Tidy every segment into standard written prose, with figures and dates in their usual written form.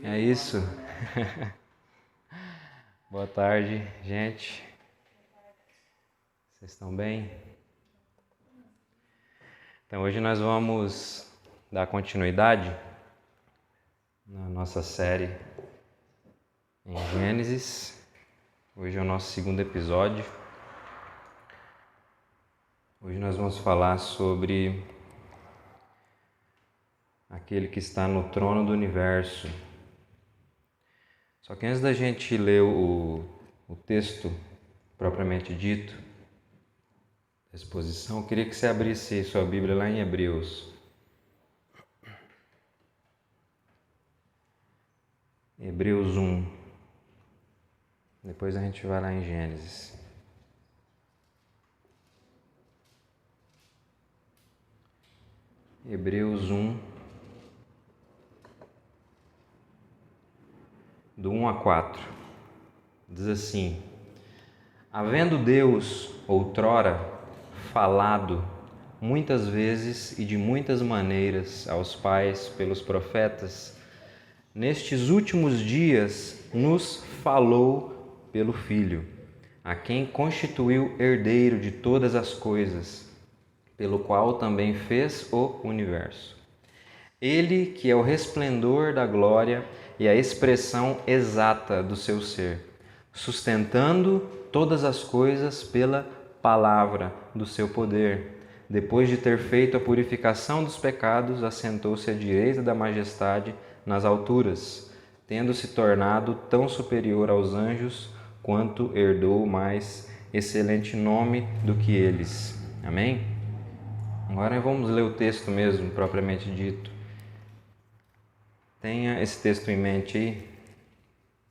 É isso. Boa tarde, gente. Vocês estão bem? Então hoje nós vamos dar continuidade na nossa série em Gênesis. Hoje é o nosso segundo episódio. Hoje nós vamos falar sobre aquele que está no trono do universo. Só que antes da gente ler o texto propriamente dito, a exposição, eu queria que você abrisse sua Bíblia lá em Hebreus. Hebreus 1. Depois a gente vai lá em Gênesis. Hebreus 1, do 1 a 4. Diz assim: havendo Deus outrora falado muitas vezes e de muitas maneiras aos pais pelos profetas, nestes últimos dias nos falou pelo Filho, a quem constituiu herdeiro de todas as coisas, pelo qual também fez o universo. Ele que é o resplendor da glória e a expressão exata do seu ser, sustentando todas as coisas pela palavra do seu poder. Depois de ter feito a purificação dos pecados, assentou-se à direita da majestade nas alturas, tendo se tornado tão superior aos anjos, quanto herdou mais excelente nome do que eles. Amém? Agora vamos ler o texto mesmo, propriamente dito. Tenha esse texto em mente aí,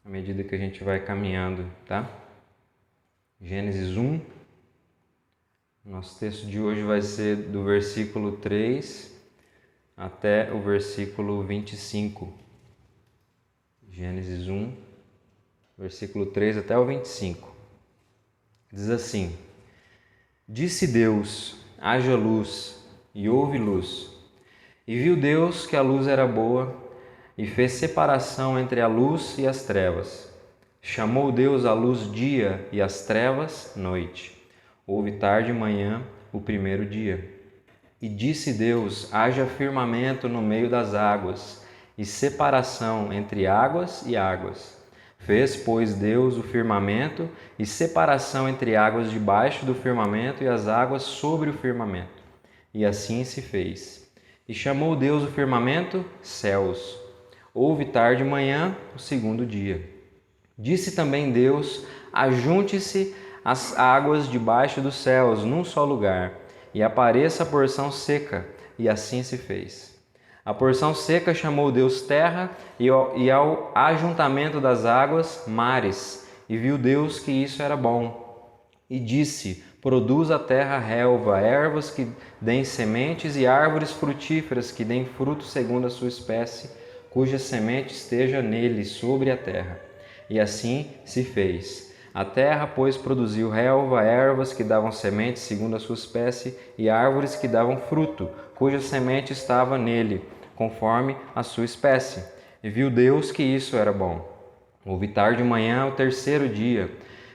à medida que a gente vai caminhando, tá? Gênesis 1. Nosso texto de hoje vai ser do versículo 3 até o versículo 25. Gênesis 1, versículo 3 até o 25. Diz assim: disse Deus: haja luz, e houve luz. E viu Deus que a luz era boa, e fez separação entre a luz e as trevas. Chamou Deus a luz dia e as trevas noite. Houve tarde e manhã, o primeiro dia. E disse Deus: haja firmamento no meio das águas, e separação entre águas e águas. Fez, pois, Deus o firmamento, e separação entre águas debaixo do firmamento e as águas sobre o firmamento. E assim se fez. E chamou Deus o firmamento céus. Houve tarde e manhã, o segundo dia. Disse também Deus: ajunte-se as águas debaixo dos céus num só lugar, e apareça a porção seca, e assim se fez. A porção seca chamou Deus terra, e ao ajuntamento das águas, mares. E viu Deus que isso era bom. E disse: produz a terra relva, ervas que deem sementes e árvores frutíferas que deem fruto segundo a sua espécie, cuja semente esteja nele sobre a terra. E assim se fez. A terra, pois, produziu relva, ervas que davam semente segundo a sua espécie, e árvores que davam fruto, cuja semente estava nele, conforme a sua espécie. E viu Deus que isso era bom. Houve tarde e manhã, o terceiro dia.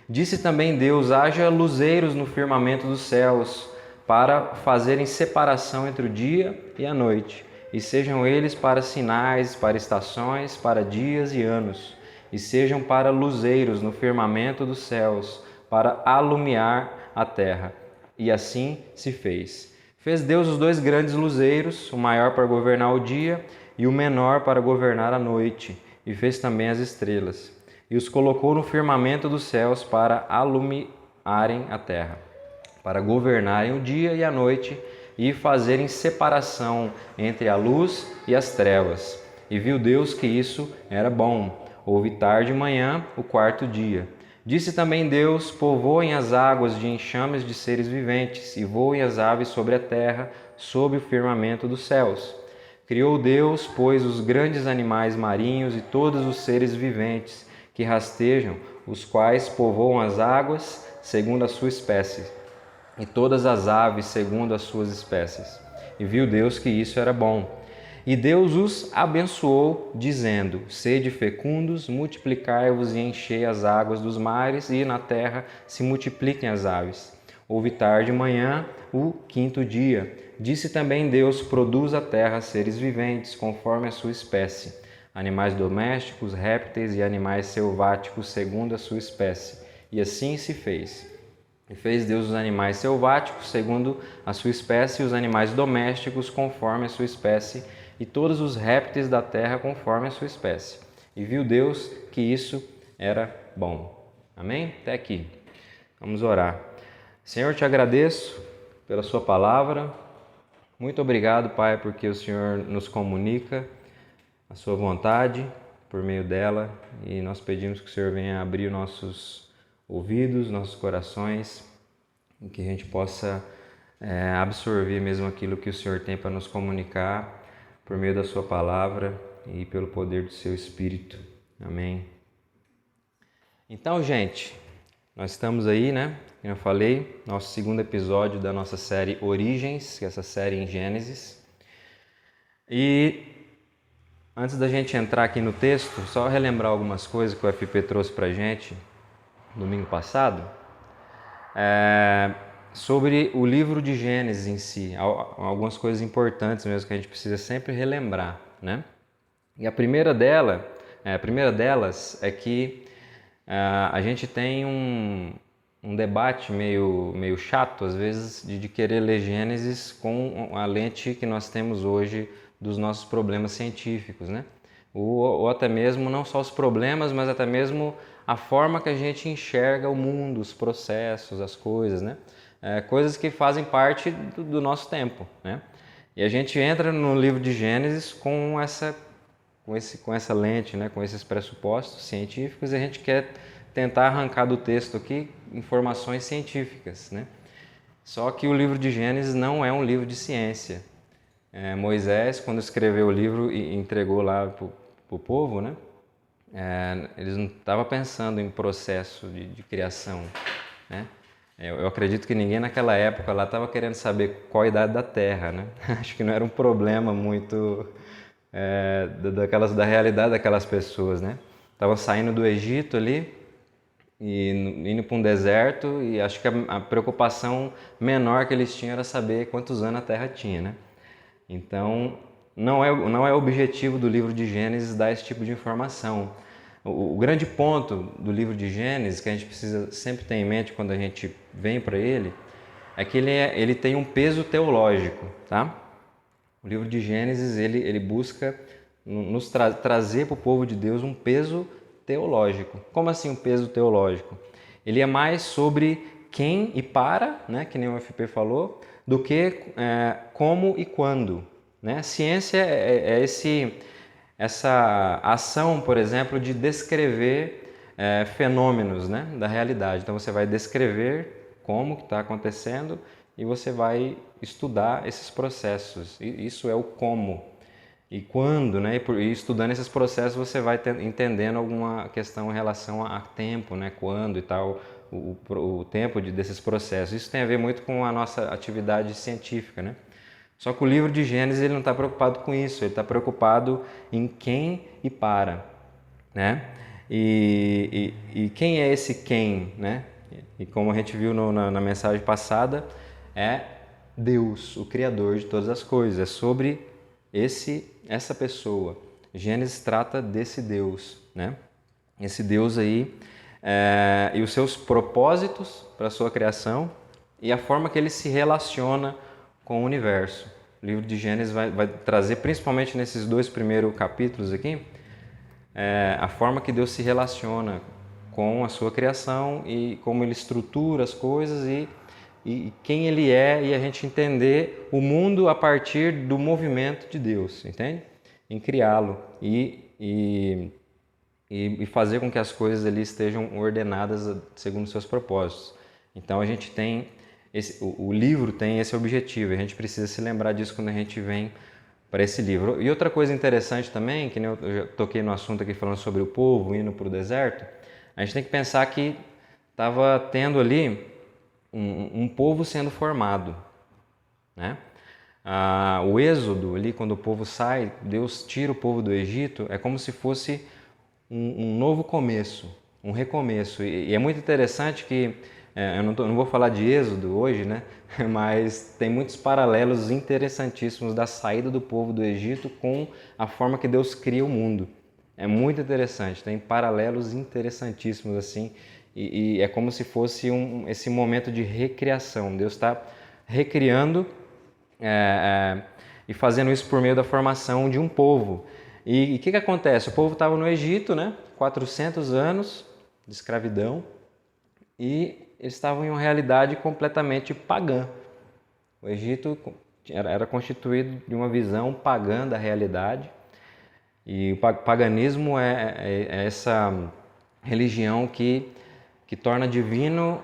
Disse também Deus: haja luzeiros no firmamento dos céus, para fazerem separação entre o dia e a noite, e sejam eles para sinais, para estações, para dias e anos, e sejam para luzeiros no firmamento dos céus, para alumiar a terra. E assim se fez. Fez Deus os dois grandes luzeiros, o maior para governar o dia e o menor para governar a noite, e fez também as estrelas. E os colocou no firmamento dos céus para alumiarem a terra, para governarem o dia e a noite, e fazerem separação entre a luz e as trevas. E viu Deus que isso era bom. Houve tarde e manhã, o quarto dia. Disse também Deus: povoem as águas de enxames de seres viventes, e voem as aves sobre a terra, sob o firmamento dos céus. Criou Deus, pois, os grandes animais marinhos e todos os seres viventes que rastejam, os quais povoam as águas segundo a sua espécie, e todas as aves segundo as suas espécies. E viu Deus que isso era bom. E Deus os abençoou, dizendo: Sede fecundos, multiplicai-vos e enchei as águas dos mares, e na terra se multipliquem as aves. Houve tarde e manhã, o quinto dia. Disse também Deus: Produz a terra seres viventes, conforme a sua espécie, animais domésticos, répteis e animais selváticos, segundo a sua espécie. E assim se fez. E fez Deus os animais selváticos, segundo a sua espécie, e os animais domésticos, conforme a sua espécie, e todos os répteis da terra, conforme a sua espécie. E viu Deus que isso era bom. Amém? Até aqui. Vamos orar. Senhor, te agradeço pela sua palavra. Muito obrigado, Pai, porque o Senhor nos comunica a sua vontade por meio dela, e nós pedimos que o Senhor venha abrir nossos ouvidos, nossos corações, e que a gente possa absorver mesmo aquilo que o Senhor tem para nos comunicar por meio da sua palavra e pelo poder do seu Espírito. Amém. Então, gente, nós estamos aí, né? Como eu falei, nosso segundo episódio da nossa série Origens, que é essa série em Gênesis. E antes da gente entrar aqui no texto, só relembrar algumas coisas que o FP trouxe para a gente domingo passado, sobre o livro de Gênesis em si, algumas coisas importantes mesmo que a gente precisa sempre relembrar, né? E a primeira delas é que a gente tem um debate meio chato, às vezes, de querer ler Gênesis com a lente que nós temos hoje dos nossos problemas científicos, né? Ou até mesmo não só os problemas, mas até mesmo a forma que a gente enxerga o mundo, os processos, as coisas, né? Coisas que fazem parte do nosso tempo, né? E a gente entra no livro de Gênesis com essa lente, né? Com esses pressupostos científicos, e a gente quer tentar arrancar do texto aqui informações científicas, né? Só que o livro de Gênesis não é um livro de ciência. Moisés, quando escreveu o livro e entregou lá para o povo, né? Eles não estavam pensando em processo de criação, né? Eu acredito que ninguém naquela época lá estava querendo saber qual a idade da Terra, né? Acho que não era um problema muito da realidade daquelas pessoas, né? Estavam saindo do Egito ali e indo para um deserto, e acho que a preocupação menor que eles tinham era saber quantos anos a Terra tinha, né? Então, não é o objetivo do livro de Gênesis dar esse tipo de informação. O grande ponto do livro de Gênesis, que a gente precisa sempre ter em mente quando a gente vem para ele, é que ele tem um peso teológico, tá? O livro de Gênesis, ele busca nos trazer para o povo de Deus um peso teológico. Como assim um peso teológico? Ele é mais sobre quem e para, né, que nem o FP falou, do que como e quando, né? Ciência é essa ação, por exemplo, de descrever fenômenos, né, da realidade. Então você vai descrever como que está acontecendo e você vai estudar esses processos. Isso é o como. E quando, né? E estudando esses processos você vai entendendo alguma questão em relação a tempo, né? Quando e tal, o tempo desses processos. Isso tem a ver muito com a nossa atividade científica, né? Só que o livro de Gênesis ele não está preocupado com isso, ele está preocupado em quem e para, né? E quem é esse quem, né? E como a gente viu na mensagem passada, é Deus, o Criador de todas as coisas. É sobre essa pessoa. Gênesis trata desse Deus, né? Esse Deus aí e os seus propósitos para a sua criação e a forma que ele se relaciona com o universo. O livro de Gênesis vai trazer, principalmente nesses 2 primeiros capítulos aqui, a forma que Deus se relaciona com a sua criação e como ele estrutura as coisas e quem ele é, e a gente entender o mundo a partir do movimento de Deus, entende? Em criá-lo e fazer com que as coisas ali estejam ordenadas segundo seus propósitos. Então a gente tem o livro tem esse objetivo, a gente precisa se lembrar disso quando a gente vem para esse livro. E outra coisa interessante também, que eu já toquei no assunto aqui falando sobre o povo indo para o deserto, a gente tem que pensar que estava tendo ali um povo sendo formado, né? O êxodo ali, quando o povo sai, Deus tira o povo do Egito, é como se fosse um novo começo, um recomeço. E é muito interessante que, eu não vou falar de êxodo hoje, né? Mas tem muitos paralelos interessantíssimos da saída do povo do Egito com a forma que Deus cria o mundo. É muito interessante, tem paralelos interessantíssimos assim, e é como se fosse esse momento de recriação. Deus está recriando e fazendo isso por meio da formação de um povo. E o que acontece? O povo estava no Egito, né? 400 anos de escravidão, e eles estavam em uma realidade completamente pagã. O Egito era constituído de uma visão pagã da realidade, e o paganismo é essa religião que torna divino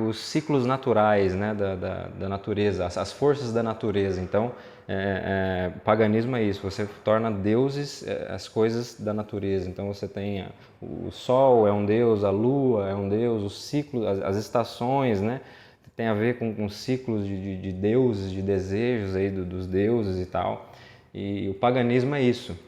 os ciclos naturais, né, da natureza, as forças da natureza. Então, paganismo é isso, você torna deuses as coisas da natureza. Então você tem o sol é um deus, a lua é um deus, os ciclos, as estações, né, tem a ver com ciclos de deuses, de desejos aí dos deuses e tal. E o paganismo é isso.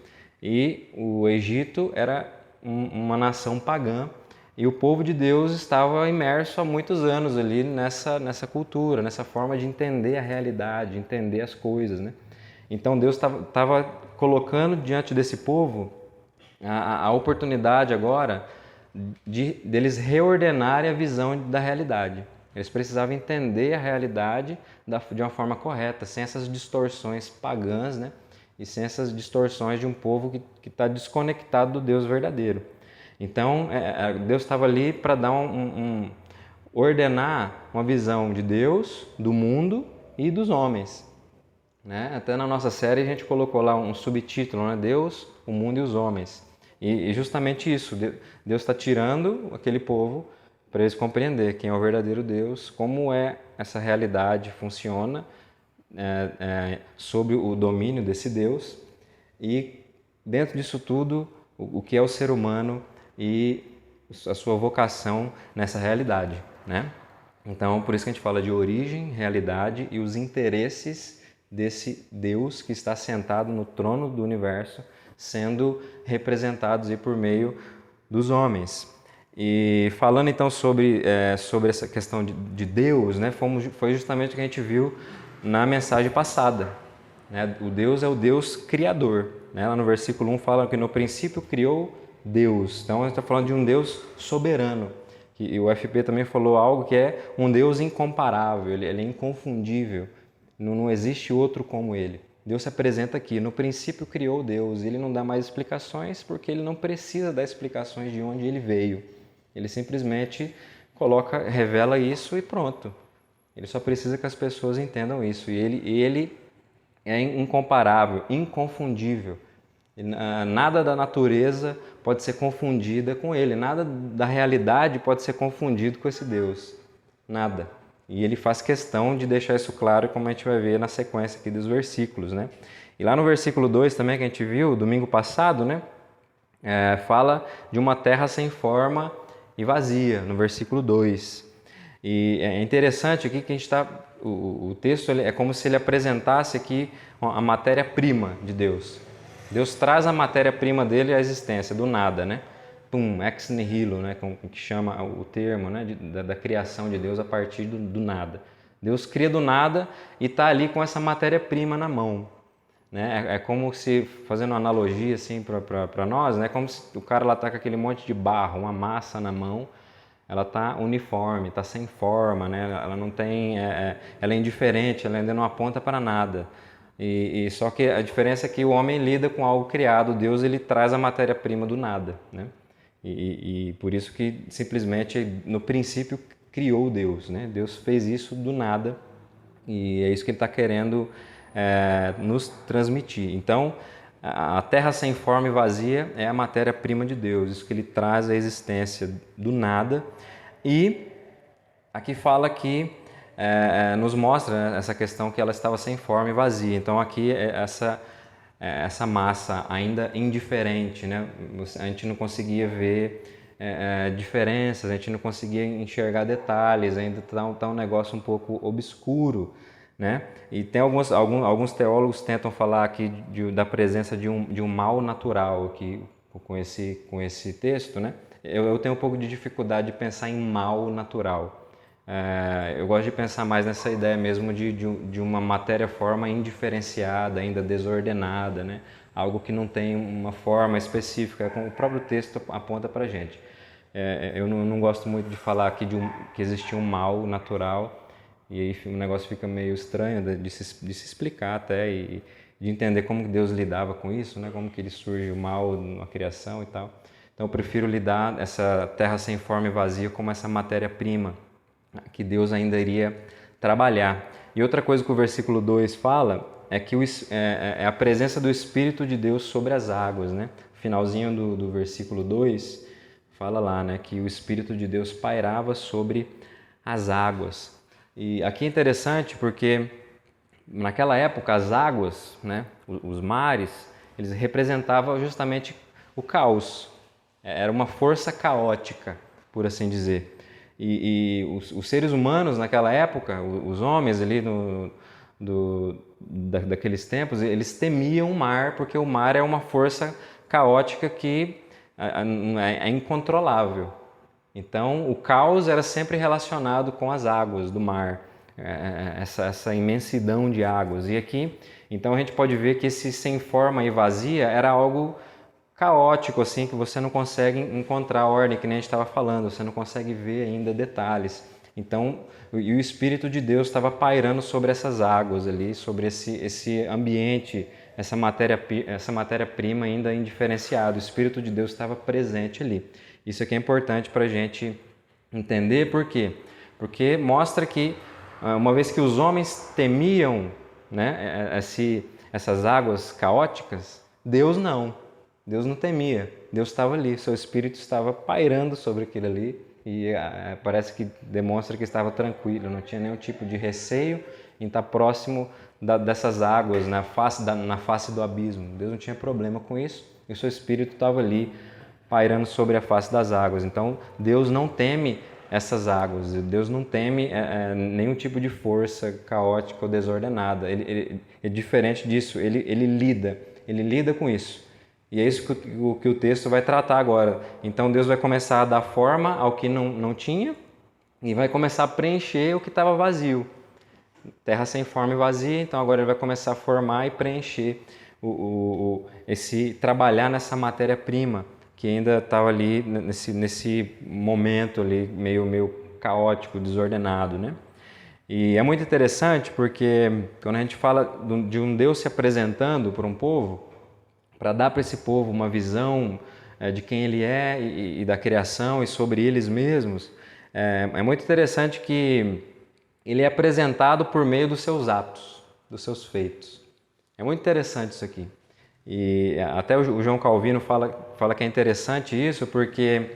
E o Egito era uma nação pagã, e o povo de Deus estava imerso há muitos anos ali nessa cultura, nessa forma de entender a realidade, entender as coisas, né? Então Deus estava colocando diante desse povo a oportunidade agora deles reordenarem a visão da realidade. Eles precisavam entender a realidade de uma forma correta, sem essas distorções pagãs, né? E sem essas distorções de um povo que está desconectado do Deus verdadeiro. Então, Deus estava ali para dar ordenar uma visão de Deus, do mundo e dos homens, né? Até na nossa série a gente colocou lá um subtítulo, né? Deus, o mundo e os homens. E justamente isso, Deus está tirando aquele povo para eles compreender quem é o verdadeiro Deus, como essa realidade funciona sob o domínio desse Deus, e dentro disso tudo o que é o ser humano e a sua vocação nessa realidade, né? Então, por isso que a gente fala de origem, realidade e os interesses desse Deus que está sentado no trono do universo, sendo representados aí por meio dos homens. E falando então sobre essa questão de Deus, né, foi justamente o que a gente viu na mensagem passada, né? O Deus é o Deus criador, né? Lá no versículo 1 fala que no princípio criou Deus. Então a gente está falando de um Deus soberano. E o FP também falou algo que é um Deus incomparável, ele é inconfundível, não existe outro como ele. Deus se apresenta aqui, no princípio criou Deus, ele não dá mais explicações porque ele não precisa dar explicações de onde ele veio. Ele simplesmente revela isso e pronto. Ele só precisa que as pessoas entendam isso. E ele é incomparável, inconfundível. Nada da natureza pode ser confundida com ele. Nada da realidade pode ser confundido com esse Deus. Nada. E ele faz questão de deixar isso claro, como a gente vai ver na sequência aqui dos versículos, né? E lá no versículo 2 também, que a gente viu domingo passado, né? Fala de uma terra sem forma e vazia, no versículo 2. E é interessante aqui que a gente está... O texto é como se ele apresentasse aqui a matéria-prima de Deus. Deus traz a matéria-prima dele à existência, do nada, né? Ex nihilo, né? Que chama o termo, né? Da criação de Deus a partir do nada. Deus cria do nada e está ali com essa matéria-prima na mão, né? É como se, fazendo uma analogia assim para nós, né? Como se o cara lá está com aquele monte de barro, uma massa na mão, ela está uniforme, está sem forma, né? Ela não tem, ela é indiferente, ela ainda não aponta para nada. E só que a diferença é que o homem lida com algo criado, Deus ele traz a matéria-prima do nada, né? E por isso que simplesmente no princípio criou Deus, né? Deus fez isso do nada e é isso que ele está querendo nos transmitir. Então, a terra sem forma e vazia é a matéria-prima de Deus, isso que ele traz à existência do nada. E aqui fala que nos mostra, né, essa questão que ela estava sem forma e vazia. Então aqui essa massa ainda indiferente, né? A gente não conseguia ver diferenças, a gente não conseguia enxergar detalhes, ainda está um negócio um pouco obscuro né? E tem alguns teólogos tentam falar aqui da presença de um mal natural aqui com esse texto, né? Eu tenho um pouco de dificuldade de pensar em mal natural. Eu gosto de pensar mais nessa ideia mesmo de uma matéria-forma indiferenciada, ainda desordenada, né? Algo que não tem uma forma específica, como o próprio texto aponta para a gente. Eu não gosto muito de falar aqui que existia um mal natural, e aí o negócio fica meio estranho de se explicar até, e de entender como que Deus lidava com isso, né? Como que ele surge o mal na criação e tal. Então eu prefiro lidar essa terra sem forma e vazia como essa matéria-prima que Deus ainda iria trabalhar. E outra coisa que o versículo 2 fala é que é a presença do Espírito de Deus sobre as águas, né? Finalzinho do versículo 2 fala lá, né, que o Espírito de Deus pairava sobre as águas. E aqui é interessante porque naquela época as águas, né, os mares, eles representavam justamente o caos. Era uma força caótica, por assim dizer. E os seres humanos naquela época, os homens ali daqueles tempos, eles temiam o mar, porque o mar é uma força caótica que é incontrolável. Então, o caos era sempre relacionado com as águas do mar, essa imensidão de águas. E aqui, então a gente pode ver que esse sem forma e vazia era algo caótico, assim, que você não consegue encontrar ordem, que nem a gente estava falando, você não consegue ver ainda detalhes. Então, e o Espírito de Deus estava pairando sobre essas águas ali, sobre esse ambiente, essa matéria-prima ainda indiferenciada. O Espírito de Deus estava presente ali. Isso aqui é importante para a gente entender, por quê? Porque mostra que, uma vez que os homens temiam, né, essas águas caóticas, Deus não. Deus não temia, Deus estava ali, seu Espírito estava pairando sobre aquilo ali e parece que demonstra que estava tranquilo, não tinha nenhum tipo de receio em estar próximo dessas águas, na face do abismo. Deus não tinha problema com isso e o seu Espírito estava ali pairando sobre a face das águas. Então Deus não teme essas águas, Deus não teme nenhum tipo de força caótica ou desordenada. Ele é diferente disso, ele lida com isso. E é isso que o texto vai tratar agora. Então Deus vai começar a dar forma ao que não tinha e vai começar a preencher o que estava vazio. Terra sem forma e vazia, então agora ele vai começar a formar e preencher, trabalhar nessa matéria-prima que ainda estava ali nesse momento ali meio caótico, desordenado, né? E é muito interessante porque quando a gente fala de um Deus se apresentando para um povo, para dar para esse povo uma visão de quem ele é e da criação e sobre eles mesmos, é muito interessante que ele é apresentado por meio dos seus atos, dos seus feitos. É muito interessante isso aqui. E até o João Calvino fala que é interessante isso porque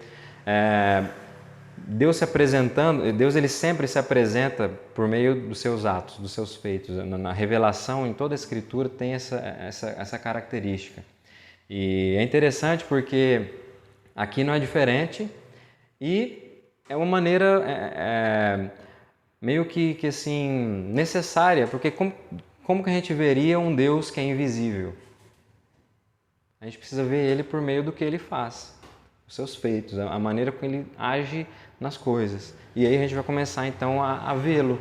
Deus se apresentando, Deus ele sempre se apresenta por meio dos seus atos, dos seus feitos. Na revelação, em toda a Escritura, tem essa característica. E é interessante porque aqui não é diferente e é uma maneira meio que assim, necessária, porque como que a gente veria um Deus que é invisível? A gente precisa ver ele por meio do que ele faz, os seus feitos, a maneira como ele age nas coisas. E aí a gente vai começar então a vê-lo,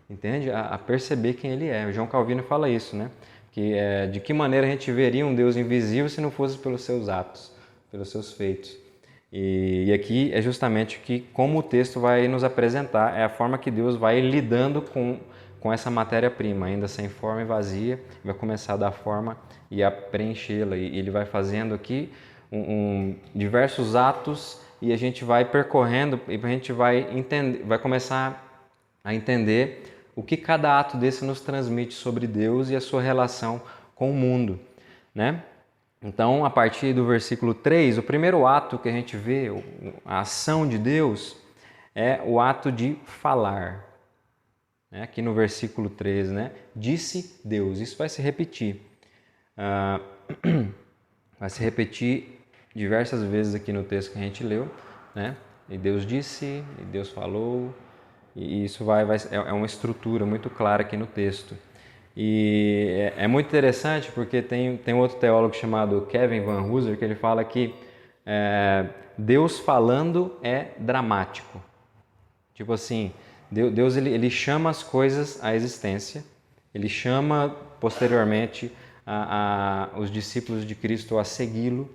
entende? A perceber quem ele é. O João Calvino fala isso, né? Que de que maneira a gente veria um Deus invisível se não fosse pelos seus atos, pelos seus feitos. E aqui é justamente como o texto vai nos apresentar, é a forma que Deus vai lidando com essa matéria-prima, ainda sem forma e vazia, vai começar a dar forma e a preenchê-la. E ele vai fazendo aqui diversos atos e a gente vai percorrendo e a gente vai começar a entender o que cada ato desse nos transmite sobre Deus e a sua relação com o mundo, né? Então, a partir do versículo 3, o primeiro ato que a gente vê, a ação de Deus, é o ato de falar. Aqui no versículo 3, né? Disse Deus. Isso vai se repetir. Vai se repetir diversas vezes aqui no texto que a gente leu, né? E Deus disse, e Deus falou, E isso é uma estrutura muito clara aqui no texto. E é muito interessante porque tem outro teólogo chamado Kevin Van Hooser que ele fala que Deus falando é dramático. Tipo assim, Deus ele chama as coisas à existência, ele chama posteriormente os discípulos de Cristo a segui-lo.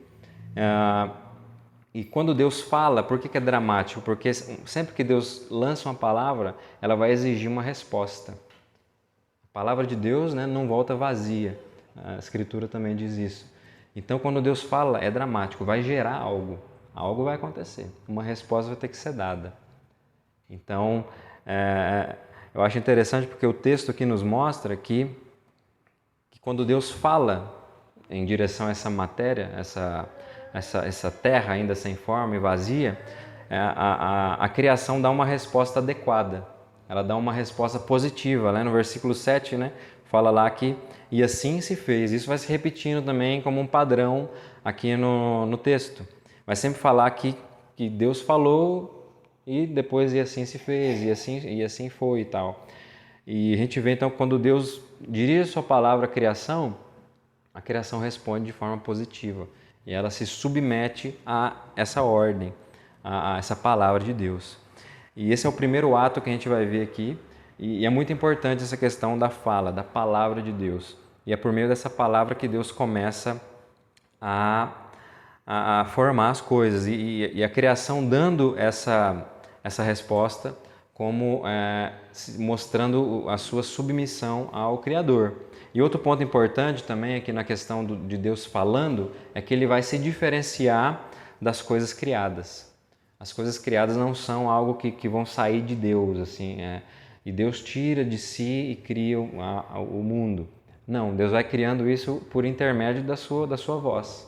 E quando Deus fala, por que é dramático? Porque sempre que Deus lança uma palavra, ela vai exigir uma resposta. A palavra de Deus, né, não volta vazia. A Escritura também diz isso. Então, quando Deus fala, é dramático, vai gerar algo. Algo vai acontecer. Uma resposta vai ter que ser dada. Então, eu acho interessante porque o texto aqui nos mostra que quando Deus fala em direção a essa matéria, essa terra ainda sem forma e vazia, a criação dá uma resposta adequada. Ela dá uma resposta positiva. Né? No versículo 7, né, fala lá que e assim se fez. Isso vai se repetindo também como um padrão aqui no texto. Vai sempre falar que Deus falou e depois e assim se fez, e assim foi e tal. E a gente vê então quando Deus dirige a sua palavra à criação, a criação responde de forma positiva. E ela se submete a essa ordem, a essa palavra de Deus. E esse é o primeiro ato que a gente vai ver aqui. E é muito importante essa questão da fala, da palavra de Deus. E é por meio dessa palavra que Deus começa a formar as coisas. E a criação dando essa resposta como mostrando a sua submissão ao Criador. E outro ponto importante também aqui na questão de Deus falando é que ele vai se diferenciar das coisas criadas. As coisas criadas não são algo que vão sair de Deus, assim, e Deus tira de si e cria o mundo. Não, Deus vai criando isso por intermédio da sua voz.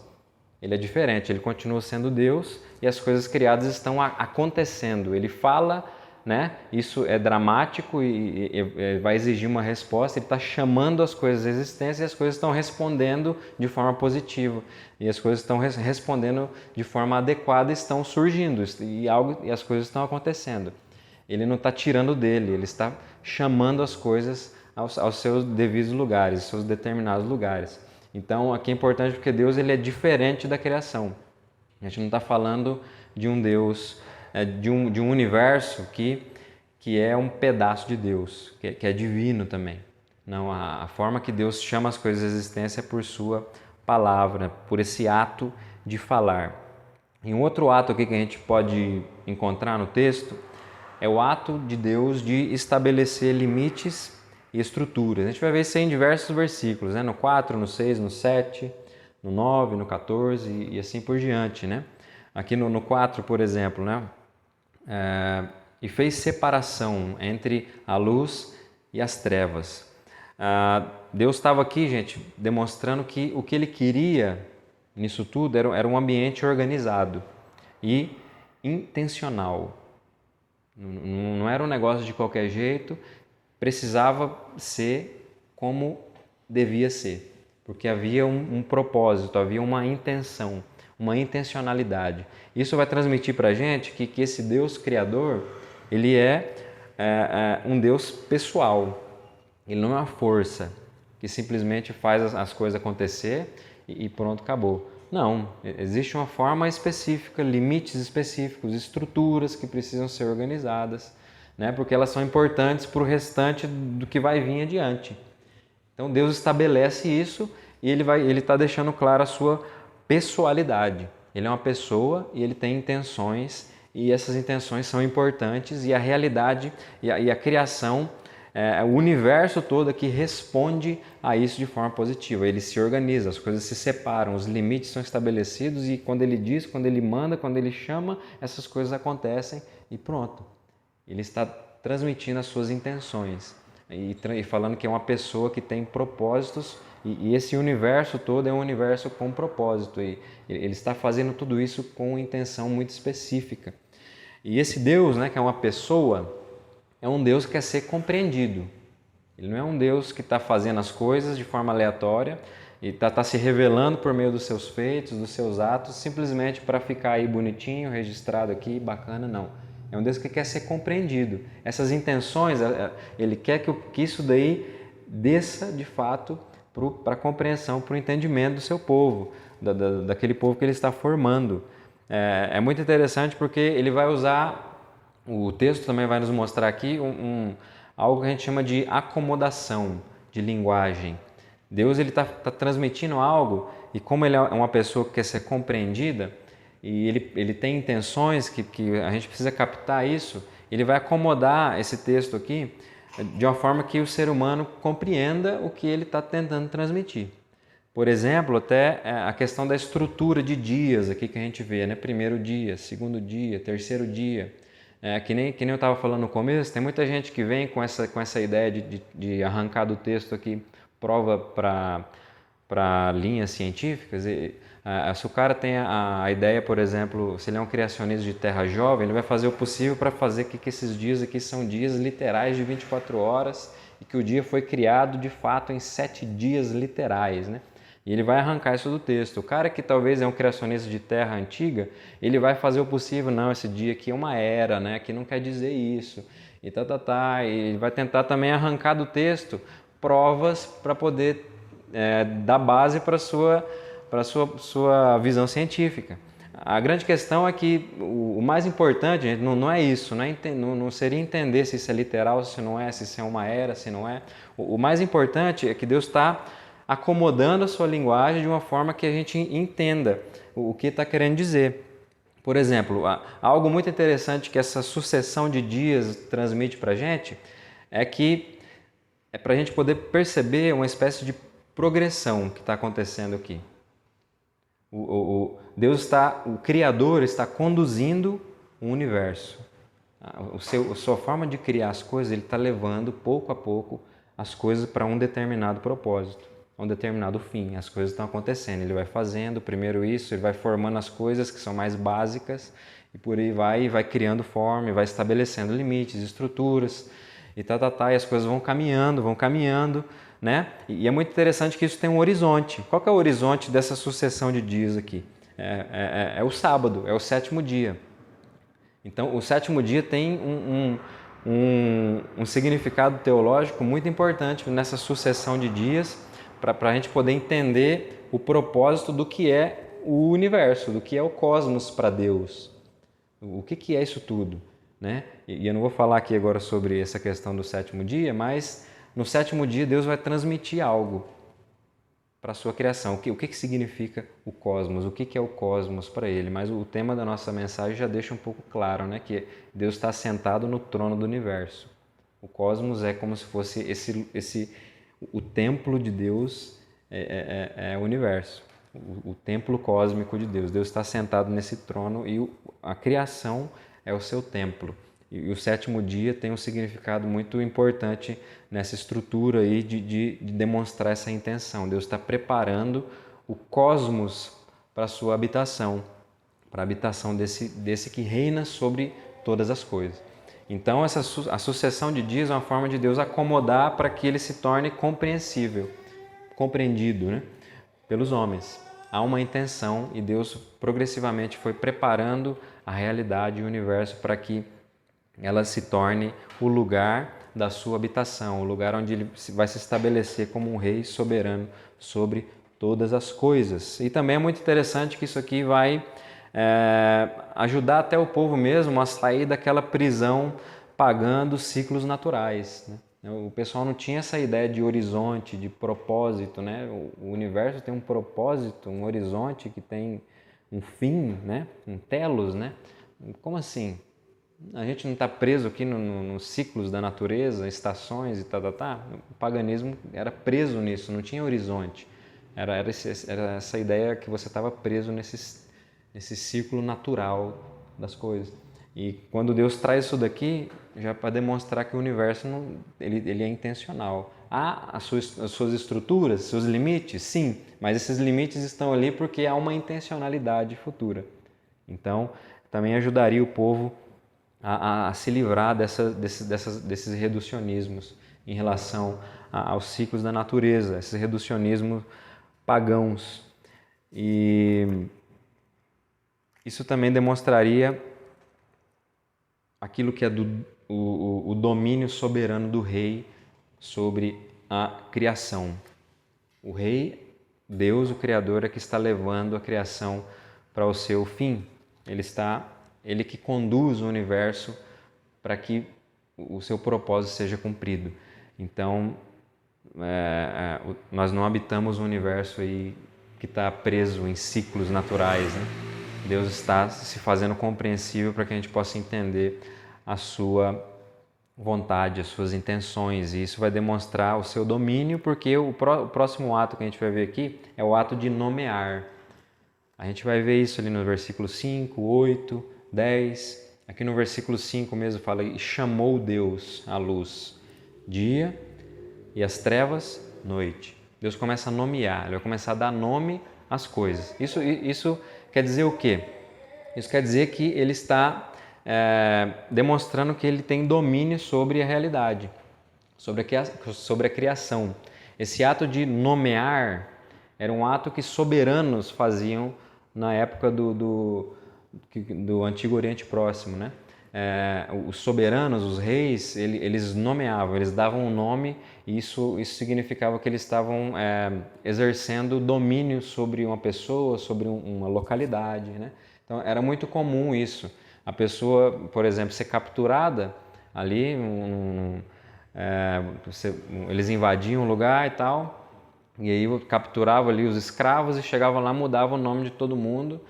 Ele é diferente, ele continua sendo Deus e as coisas criadas estão acontecendo. Ele fala, né? Isso é dramático e vai exigir uma resposta. Ele está chamando as coisas à existência e as coisas estão respondendo de forma positiva. E as coisas estão respondendo de forma adequada e estão surgindo e as coisas estão acontecendo. Ele não está tirando dele, ele está chamando as coisas aos seus devidos lugares, aos seus determinados lugares. Então, aqui é importante porque Deus ele é diferente da criação. A gente não está falando de um Deus, de um universo que é um pedaço de Deus, que é divino também. Não, a forma que Deus chama as coisas à existência é por sua palavra, por esse ato de falar. E um outro ato aqui que a gente pode encontrar no texto é o ato de Deus de estabelecer limites e estruturas. A gente vai ver isso aí em diversos versículos, né? No 4, no 6, no 7, no 9, no 14 e assim por diante, né? Aqui no 4, por exemplo, né? E fez separação entre a luz e as trevas. Deus estava aqui, gente, demonstrando que o que ele queria nisso tudo era um ambiente organizado e intencional. Não era um negócio de qualquer jeito, precisava ser como devia ser, porque havia um propósito, havia uma intenção, uma intencionalidade. Isso vai transmitir para a gente que esse Deus Criador, ele é um Deus pessoal, ele não é uma força que simplesmente faz as coisas acontecer e pronto, acabou. Não, existe uma forma específica, limites específicos, estruturas que precisam ser organizadas, né? Porque elas são importantes para o restante do que vai vir adiante. Então Deus estabelece isso e ele está deixando claro a sua pessoalidade. Ele é uma pessoa e ele tem intenções e essas intenções são importantes e a realidade e a criação, o universo todo aqui responde a isso de forma positiva. Ele se organiza, as coisas se separam, os limites são estabelecidos e quando ele diz, quando ele manda, quando ele chama, essas coisas acontecem e pronto. Ele está transmitindo as suas intenções e falando que é uma pessoa que tem propósitos e esse universo todo é um universo com propósito e ele está fazendo tudo isso com intenção muito específica. E esse Deus, né, que é uma pessoa, é um Deus que quer ser compreendido. Ele não é um Deus que está fazendo as coisas de forma aleatória e está se revelando por meio dos seus feitos, dos seus atos, simplesmente para ficar aí bonitinho, registrado aqui, bacana, não. é um Deus que quer ser compreendido. Essas intenções, Ele quer que isso daí desça de fato para a compreensão, para o entendimento do seu povo, daquele povo que Ele está formando. É muito interessante porque Ele vai usar, o texto também vai nos mostrar aqui algo que a gente chama de acomodação de linguagem. Deus está transmitindo algo, e como Ele é uma pessoa que quer ser compreendida, e ele tem intenções que a gente precisa captar isso, Ele vai acomodar esse texto aqui de uma forma que o ser humano compreenda o que ele está tentando transmitir. Por exemplo, até a questão da estrutura de dias aqui que a gente vê, né? Primeiro dia, segundo dia, terceiro dia. Que nem eu estava falando no começo, tem muita gente que vem com essa ideia de arrancar do texto aqui prova para linhas científicas. Se o cara tem a ideia, por exemplo, se ele é um criacionista de terra jovem, ele vai fazer o possível para fazer que esses dias aqui são dias literais de 24 horas e que o dia foi criado de fato em 7 dias literais, né? E ele vai arrancar isso do texto. O cara que talvez é um criacionista de terra antiga, ele vai fazer o possível, não, esse dia aqui é uma era, né? Que não quer dizer isso. E e ele vai tentar também arrancar do texto provas para poder dar base para a sua visão científica. A grande questão é que o mais importante, gente, não é isso, não seria entender se isso é literal, se não é, se isso é uma era, se não é. O mais importante é que Deus está acomodando a sua linguagem de uma forma que a gente entenda o que está querendo dizer. Por exemplo, algo muito interessante que essa sucessão de dias transmite para a gente é que é para a gente poder perceber uma espécie de progressão que está acontecendo aqui. O Criador está conduzindo o universo. A sua forma de criar as coisas, Ele está levando pouco a pouco as coisas para um determinado propósito, a um determinado fim. As coisas estão acontecendo, Ele vai fazendo primeiro isso, Ele vai formando as coisas que são mais básicas e por aí vai criando forma, vai estabelecendo limites, estruturas e e as coisas vão caminhando, né? E é muito interessante que isso tem um horizonte. Qual que é o horizonte dessa sucessão de dias aqui? É o sábado, é o 7º dia. Então, o 7º dia tem um significado teológico muito importante nessa sucessão de dias, para a gente poder entender o propósito do que é o universo, do que é o cosmos para Deus. O que é isso tudo, né? E eu não vou falar aqui agora sobre essa questão do 7º dia, mas no 7º dia Deus vai transmitir algo para a sua criação. O que significa o cosmos? O que é o cosmos para Ele? Mas o tema da nossa mensagem já deixa um pouco claro, né? Que Deus está sentado no trono do universo. O cosmos é como se fosse o templo de Deus, é o universo. O templo cósmico de Deus. Deus está sentado nesse trono e a criação é o seu templo. E o 7º dia tem um significado muito importante nessa estrutura aí de demonstrar essa intenção. Deus está preparando o cosmos para a sua habitação, para a habitação desse que reina sobre todas as coisas. Então, a sucessão de dias é uma forma de Deus acomodar para que ele se torne compreensível, compreendido, né, pelos homens. Há uma intenção e Deus progressivamente foi preparando a realidade e o universo para que ela se torne o lugar da sua habitação, o lugar onde ele vai se estabelecer como um rei soberano sobre todas as coisas. E também é muito interessante que isso aqui vai ajudar até o povo mesmo a sair daquela prisão pagã dos ciclos naturais, né? O pessoal não tinha essa ideia de horizonte, de propósito, né? O universo tem um propósito, um horizonte que tem um fim, né? Um telos, né? Como assim? A gente não está preso aqui nos ciclos da natureza, estações e O paganismo era preso nisso, não tinha horizonte. Era essa ideia que você estava preso nesse ciclo natural das coisas. E quando Deus traz isso daqui, já para demonstrar que o universo ele é intencional. Há as suas estruturas, seus limites, sim, mas esses limites estão ali porque há uma intencionalidade futura. Então, também ajudaria o povo a se livrar desses reducionismos em relação aos ciclos da natureza, esses reducionismos pagãos. E isso também demonstraria aquilo que é o domínio soberano do rei sobre a criação. O rei, Deus, o Criador, é que está levando a criação para o seu fim. Ele que conduz o universo para que o seu propósito seja cumprido. Então, nós não habitamos um universo aí que está preso em ciclos naturais, né? Deus está se fazendo compreensível para que a gente possa entender a sua vontade, as suas intenções, e isso vai demonstrar o seu domínio, porque o próximo ato que a gente vai ver aqui é o ato de nomear. A gente vai ver isso ali no versículo 5, 8, 10. Aqui no versículo 5 mesmo fala: e chamou Deus a luz dia e as trevas noite. Deus começa a nomear, Ele vai começar a dar nome às coisas. Isso quer dizer o quê? Isso quer dizer que Ele está demonstrando que Ele tem domínio sobre a realidade, sobre a criação. Esse ato de nomear era um ato que soberanos faziam na época do Antigo Oriente Próximo, né? Os soberanos, os reis, eles nomeavam, eles davam um nome, e isso significava que eles estavam exercendo domínio sobre uma pessoa, sobre uma localidade, né? Então era muito comum isso. A pessoa, por exemplo, ser capturada ali, eles invadiam o lugar e tal, e aí capturavam ali os escravos e chegavam lá, mudavam o nome de todo mundo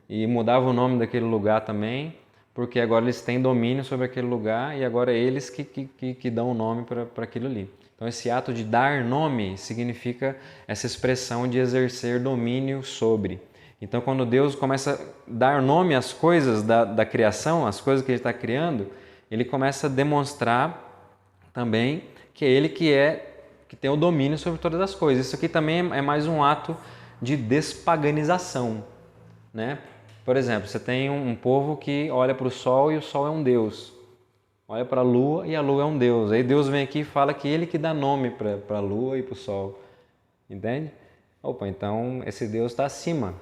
e mudavam o nome daquele lugar também, porque agora eles têm domínio sobre aquele lugar e agora é eles que dão o nome para aquilo ali. Então esse ato de dar nome significa essa expressão de exercer domínio sobre. Então quando Deus começa a dar nome às coisas da criação, às coisas que Ele está criando, Ele começa a demonstrar também que é Ele que tem o domínio sobre todas as coisas. Isso aqui também é mais um ato de despaganização, né? Por exemplo, você tem um povo que olha para o sol e o sol é um deus. Olha para a lua e a lua é um deus. Aí Deus vem aqui e fala que Ele que dá nome para a lua e para o sol. Entende? Opa, então esse Deus está acima,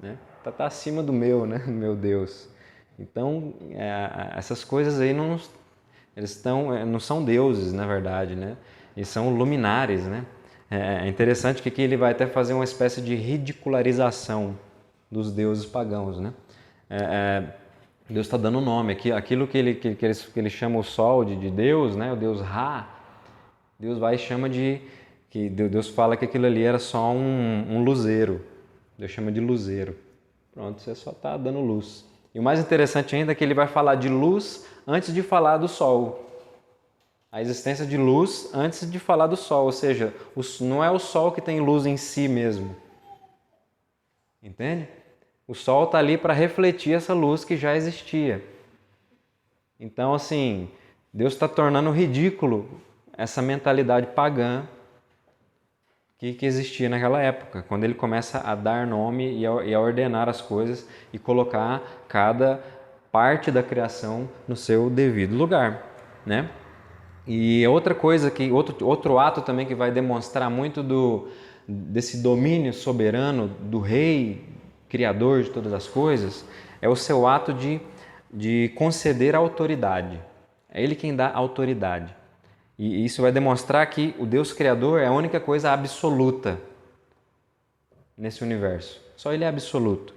né? Tá acima do meu, né? Meu Deus. Então, essas coisas aí não são deuses, na verdade, né? Eles são luminares, né? É interessante que aqui ele vai até fazer uma espécie de ridicularização dos deuses pagãos, né? Deus está dando nome aqui, aquilo que ele chama o sol de Deus, né? O Deus Ra. Deus vai e chama Deus fala que aquilo ali era só um luzeiro. Deus chama de luzeiro. Pronto, você só está dando luz. E o mais interessante ainda é que ele vai falar de luz antes de falar do sol. A existência de luz antes de falar do sol, ou seja, não é o sol que tem luz em si mesmo. Entende? O sol está ali para refletir essa luz que já existia. Então, assim, Deus está tornando ridículo essa mentalidade pagã que existia naquela época, quando Ele começa a dar nome e a ordenar as coisas e colocar cada parte da criação no seu devido lugar, né? E outra coisa, outro ato também que vai demonstrar muito desse domínio soberano do Rei, Criador de todas as coisas, é o seu ato de conceder autoridade. É Ele quem dá autoridade. E isso vai demonstrar que o Deus Criador é a única coisa absoluta nesse universo. Só Ele é absoluto.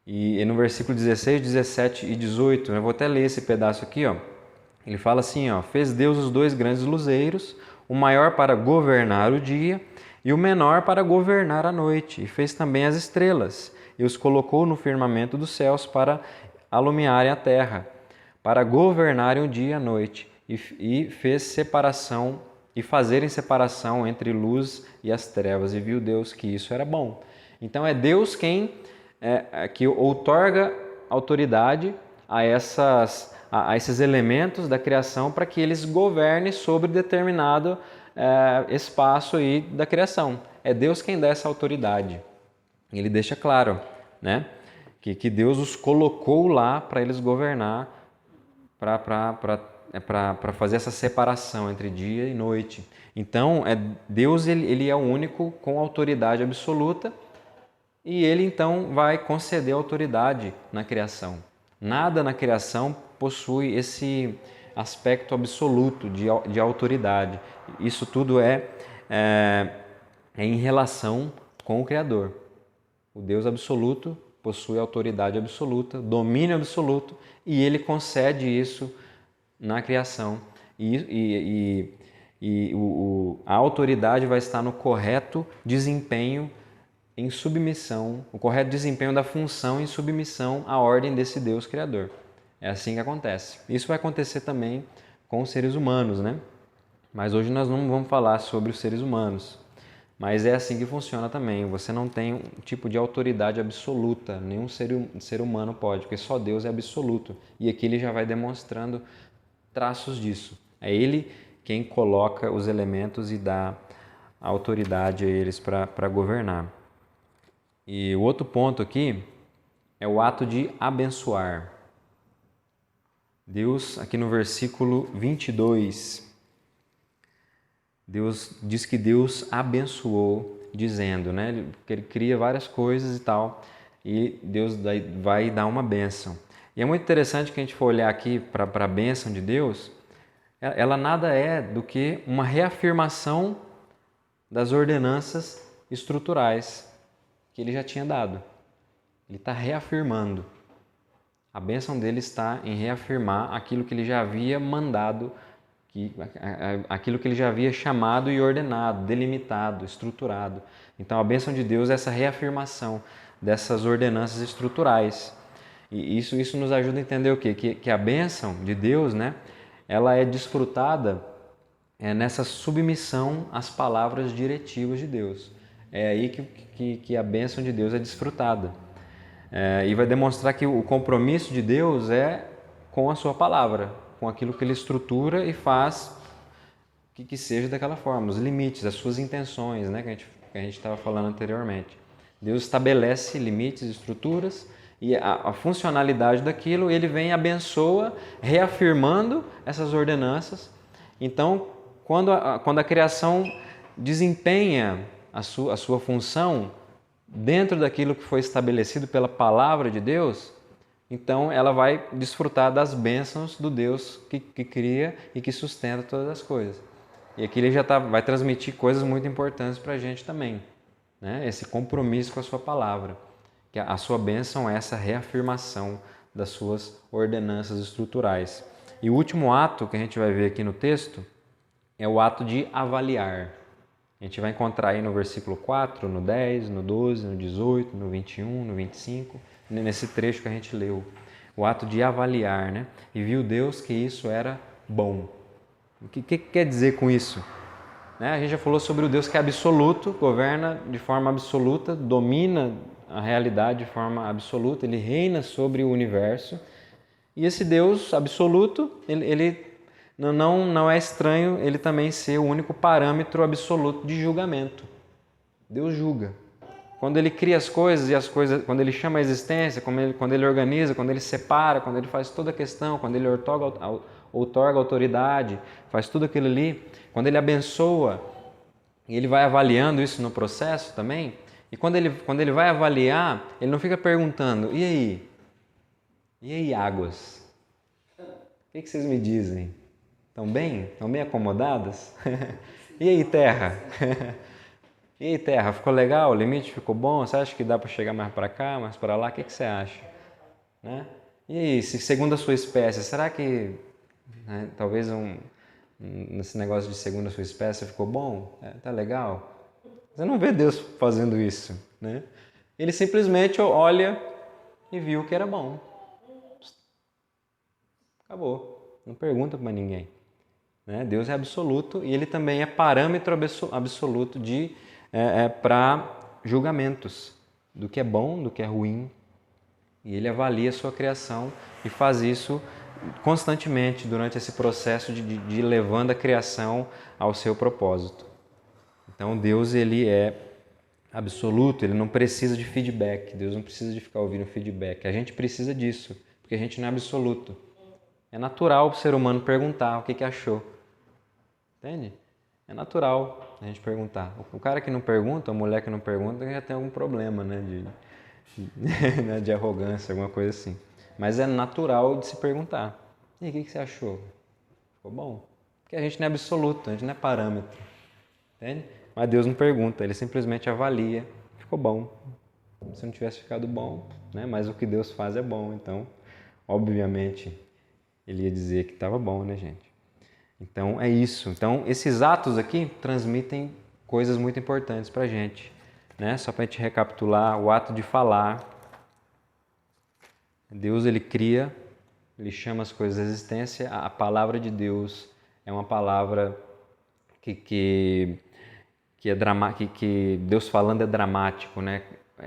E no versículo 16, 17 e 18, eu vou até ler esse pedaço aqui, ó. Ele fala assim, ó: fez Deus os dois grandes luzeiros, o maior para governar o dia e o menor para governar a noite. E fez também as estrelas, e os colocou no firmamento dos céus para alumiarem a terra, para governarem o dia e a noite. E fez separação, e fazerem separação entre luz e as trevas. E viu Deus que isso era bom. Então é Deus quem que outorga autoridade a esses elementos da criação para que eles governem sobre determinado espaço aí da criação. É Deus quem dá essa autoridade. Ele deixa claro, né, que Deus os colocou lá para eles governar, para fazer essa separação entre dia e noite. Então, Deus ele é o único com autoridade absoluta, e Ele então vai conceder autoridade na criação. Nada na criação possui esse aspecto absoluto de autoridade. Isso tudo é em relação com o Criador. O Deus absoluto possui autoridade absoluta, domínio absoluto, e Ele concede isso na criação. A autoridade vai estar no correto desempenho em submissão, o correto desempenho da função em submissão à ordem desse Deus Criador. É assim que acontece. Isso vai acontecer também com os seres humanos, né? Mas hoje nós não vamos falar sobre os seres humanos. Mas é assim que funciona também. Você não tem um tipo de autoridade absoluta, nenhum ser humano pode, porque só Deus é absoluto. E aqui ele já vai demonstrando traços disso. É Ele quem coloca os elementos e dá a autoridade a eles para governar. E o outro ponto aqui é o ato de abençoar. Deus, aqui no versículo 22, Deus diz que Deus abençoou, dizendo, né, que Ele cria várias coisas e tal, e Deus vai dar uma bênção. E é muito interessante que a gente for olhar aqui para a bênção de Deus, ela nada é do que uma reafirmação das ordenanças estruturais que Ele já tinha dado. Ele está reafirmando. A bênção dele está em reafirmar aquilo que ele já havia mandado, aquilo que ele já havia chamado e ordenado, delimitado, estruturado. Então a bênção de Deus é essa reafirmação dessas ordenanças estruturais. E isso nos ajuda a entender o quê? Que a bênção de Deus, né, ela é desfrutada nessa submissão às palavras diretivas de Deus. É aí que a bênção de Deus é desfrutada. E vai demonstrar que o compromisso de Deus é com a sua palavra, com aquilo que Ele estrutura e faz que seja daquela forma, os limites, as suas intenções, né, que a gente estava falando anteriormente. Deus estabelece limites, estruturas e a funcionalidade daquilo, Ele vem e abençoa, reafirmando essas ordenanças. Então, quando a criação desempenha a sua função dentro daquilo que foi estabelecido pela palavra de Deus, então ela vai desfrutar das bênçãos do Deus que cria e que sustenta todas as coisas. E aqui ele já vai transmitir coisas muito importantes para a gente também, né? Esse compromisso com a sua palavra, que a sua bênção é essa reafirmação das suas ordenanças estruturais. E o último ato que a gente vai ver aqui no texto é o ato de avaliar. A gente vai encontrar aí no versículo 4, no 10, no 12, no 18, no 21, no 25, nesse trecho que a gente leu. O ato de avaliar, né? E viu Deus que isso era bom. O que quer dizer com isso? Né? A gente já falou sobre o Deus que é absoluto, governa de forma absoluta, domina a realidade de forma absoluta, Ele reina sobre o universo. E esse Deus absoluto, ele não é estranho ele também ser o único parâmetro absoluto de julgamento. Deus julga. Quando Ele cria as coisas, quando Ele chama a existência, quando ele organiza, quando Ele separa, quando Ele faz toda a questão, quando Ele outorga autoridade, faz tudo aquilo ali, quando Ele abençoa, e Ele vai avaliando isso no processo também, e quando ele vai avaliar, Ele não fica perguntando, e aí? E aí, águas? O que vocês me dizem? Estão bem? Estão bem acomodadas? E aí, terra? E aí, terra, ficou legal? O limite ficou bom? Você acha que dá para chegar mais para cá, mais para lá? O que você acha? Né? E aí, segundo a sua espécie, será que talvez nesse negócio de segundo a sua espécie ficou bom? Tá legal? Você não vê Deus fazendo isso, né? Ele simplesmente olha e viu que era bom. Acabou. Não pergunta para ninguém. Né? Deus é absoluto e Ele também é parâmetro absoluto para julgamentos do que é bom, do que é ruim. E Ele avalia a sua criação e faz isso constantemente durante esse processo de levando a criação ao seu propósito. Então Deus, Ele é absoluto, Ele não precisa de feedback. Deus não precisa de ficar ouvindo feedback. A gente precisa disso, porque a gente não é absoluto. É natural o ser humano perguntar o que achou. Entende? É natural a gente perguntar. O cara que não pergunta, a mulher que não pergunta, já tem algum problema, né? De arrogância, alguma coisa assim. mas é natural de se perguntar. E aí, o que você achou? Ficou bom? Porque a gente não é absoluto, a gente não é parâmetro, entende? Mas Deus não pergunta, Ele simplesmente avalia. Ficou bom. Se não tivesse ficado bom, né? Mas o que Deus faz é bom, então, obviamente, Ele ia dizer que estava bom, né, gente? Então, é isso. Então, esses atos aqui transmitem coisas muito importantes para a gente, né? Só para a gente recapitular, o ato de falar. Deus, Ele cria, Ele chama as coisas à existência. A palavra de Deus é uma palavra que Deus falando é dramático, né?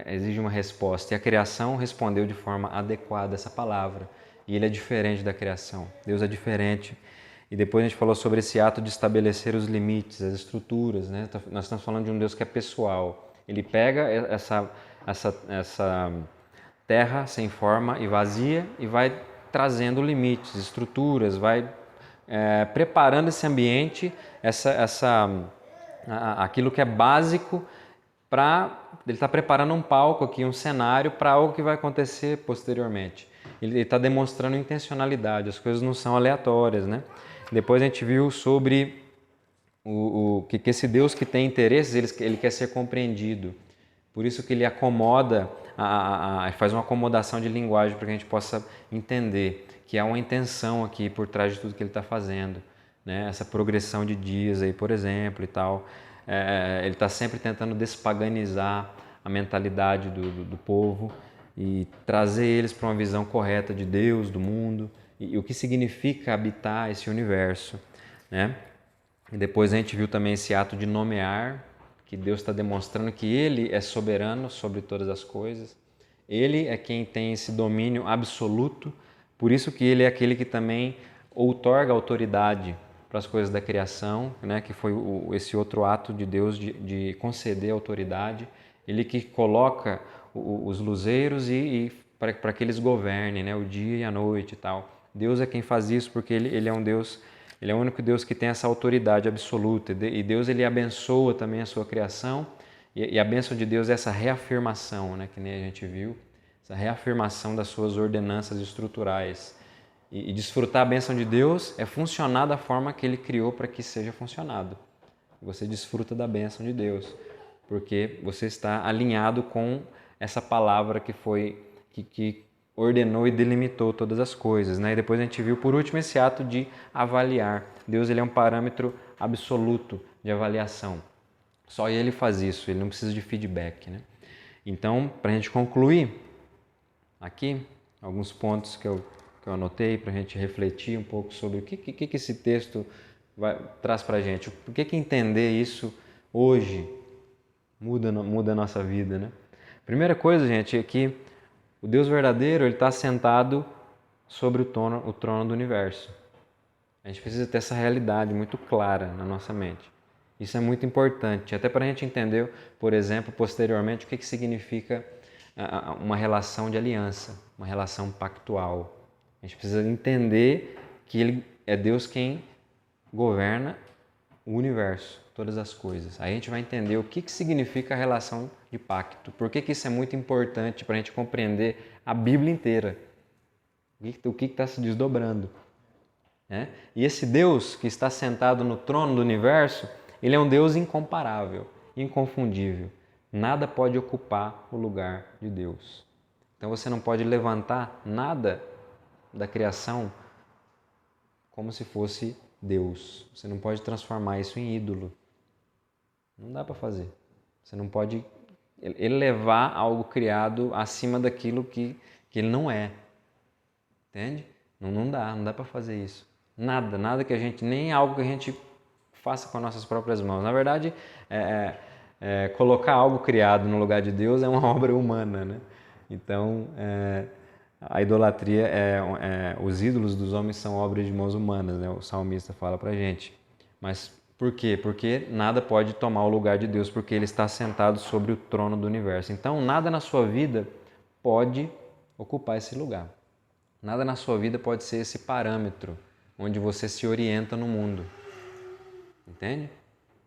Exige uma resposta. E a criação respondeu de forma adequada a essa palavra. E Ele é diferente da criação. Deus é diferente. E depois a gente falou sobre esse ato de estabelecer os limites, as estruturas, né? Nós estamos falando de um Deus que é pessoal. Ele pega essa terra sem forma e vazia e vai trazendo limites, estruturas, vai preparando esse ambiente, aquilo que é básico para... Ele está preparando um palco aqui, um cenário para algo que vai acontecer posteriormente. Ele está demonstrando intencionalidade, as coisas não são aleatórias, né? Depois a gente viu sobre que esse Deus que tem interesses, ele quer ser compreendido. Por isso que ele acomoda, faz uma acomodação de linguagem para que a gente possa entender que há uma intenção aqui por trás de tudo que ele está fazendo, né? Essa progressão de dias aí, por exemplo, e tal. Ele está sempre tentando despaganizar a mentalidade do povo e trazer eles para uma visão correta de Deus, do mundo e o que significa habitar esse universo, né? E depois a gente viu também esse ato de nomear, que Deus está demonstrando que Ele é soberano sobre todas as coisas. Ele é quem tem esse domínio absoluto, por isso que Ele é aquele que também outorga autoridade para as coisas da criação, né? Que foi esse outro ato de Deus de conceder autoridade. Ele que coloca os luzeiros para que eles governem, né? O dia e a noite e tal. Deus é quem faz isso porque Ele é um Deus... Ele é o único Deus que tem essa autoridade absoluta. E Deus, Ele abençoa também a sua criação. E a bênção de Deus é essa reafirmação, né, que nem a gente viu. Essa reafirmação das suas ordenanças estruturais. E desfrutar a bênção de Deus é funcionar da forma que Ele criou para que seja funcionado. Você desfruta da bênção de Deus, porque você está alinhado com essa palavra que ordenou e delimitou todas as coisas, né? E depois a gente viu, por último, esse ato de avaliar. Deus, ele é um parâmetro absoluto de avaliação. Só Ele faz isso, Ele não precisa de feedback, né? Então, para a gente concluir, aqui, alguns pontos que eu anotei para a gente refletir um pouco sobre o que esse texto traz para a gente. Por que entender isso hoje muda a nossa vida, né? Primeira coisa, gente, é que o Deus verdadeiro, ele está sentado sobre o trono do universo. A gente precisa ter essa realidade muito clara na nossa mente. Isso é muito importante, até para a gente entender, por exemplo, posteriormente, o que significa uma relação de aliança, uma relação pactual. A gente precisa entender que Ele é Deus quem governa o universo, todas as coisas. Aí a gente vai entender o que significa a relação de pacto, por que isso é muito importante para a gente compreender a Bíblia inteira, o que está se desdobrando. Né? E esse Deus que está sentado no trono do universo, Ele é um Deus incomparável, inconfundível. Nada pode ocupar o lugar de Deus. Então você não pode levantar nada da criação como se fosse Deus. Você não pode transformar isso em ídolo. Não dá para fazer. Você não pode elevar algo criado acima daquilo que ele não é. Entende? Não dá para fazer isso. Nada que a gente, nem algo que a gente faça com as nossas próprias mãos. Na verdade, colocar algo criado no lugar de Deus é uma obra humana, né? Então, a idolatria, os ídolos dos homens são obras de mãos humanas, né? O salmista fala pra gente. Mas por quê? Porque nada pode tomar o lugar de Deus, porque Ele está sentado sobre o trono do universo. Então, nada na sua vida pode ocupar esse lugar. Nada na sua vida pode ser esse parâmetro onde você se orienta no mundo. Entende?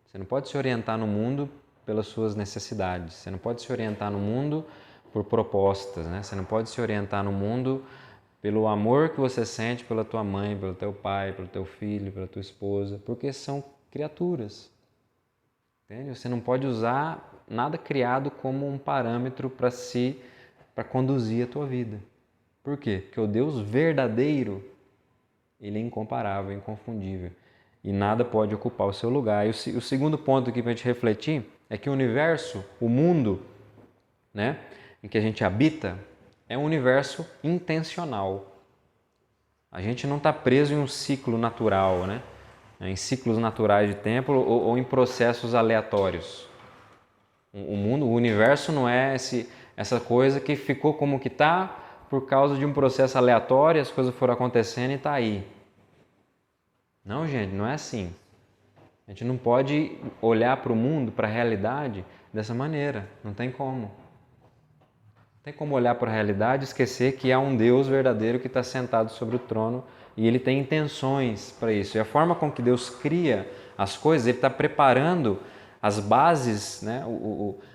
Você não pode se orientar no mundo pelas suas necessidades. Você não pode se orientar no mundo por propostas, né? Você não pode se orientar no mundo pelo amor que você sente pela tua mãe, pelo teu pai, pelo teu filho, pela tua esposa, porque são criaturas. Entende? Você não pode usar nada criado como um parâmetro para conduzir a tua vida. Por quê? Porque o Deus verdadeiro, ele é incomparável, inconfundível. E nada pode ocupar o seu lugar. E o segundo ponto aqui para a gente refletir é que o universo, o mundo, né, em que a gente habita, é um universo intencional. A gente não está preso em um ciclo natural, né? Em ciclos naturais de tempo ou em processos aleatórios. O mundo, o universo não é essa coisa que ficou como que está por causa de um processo aleatório, as coisas foram acontecendo e está aí. Não, gente, não é assim. A gente não pode olhar para o mundo, para a realidade, dessa maneira. Não tem como. Não tem como olhar para a realidade e esquecer que há um Deus verdadeiro que está sentado sobre o trono e ele tem intenções para isso. E a forma com que Deus cria as coisas, ele está preparando as bases, né?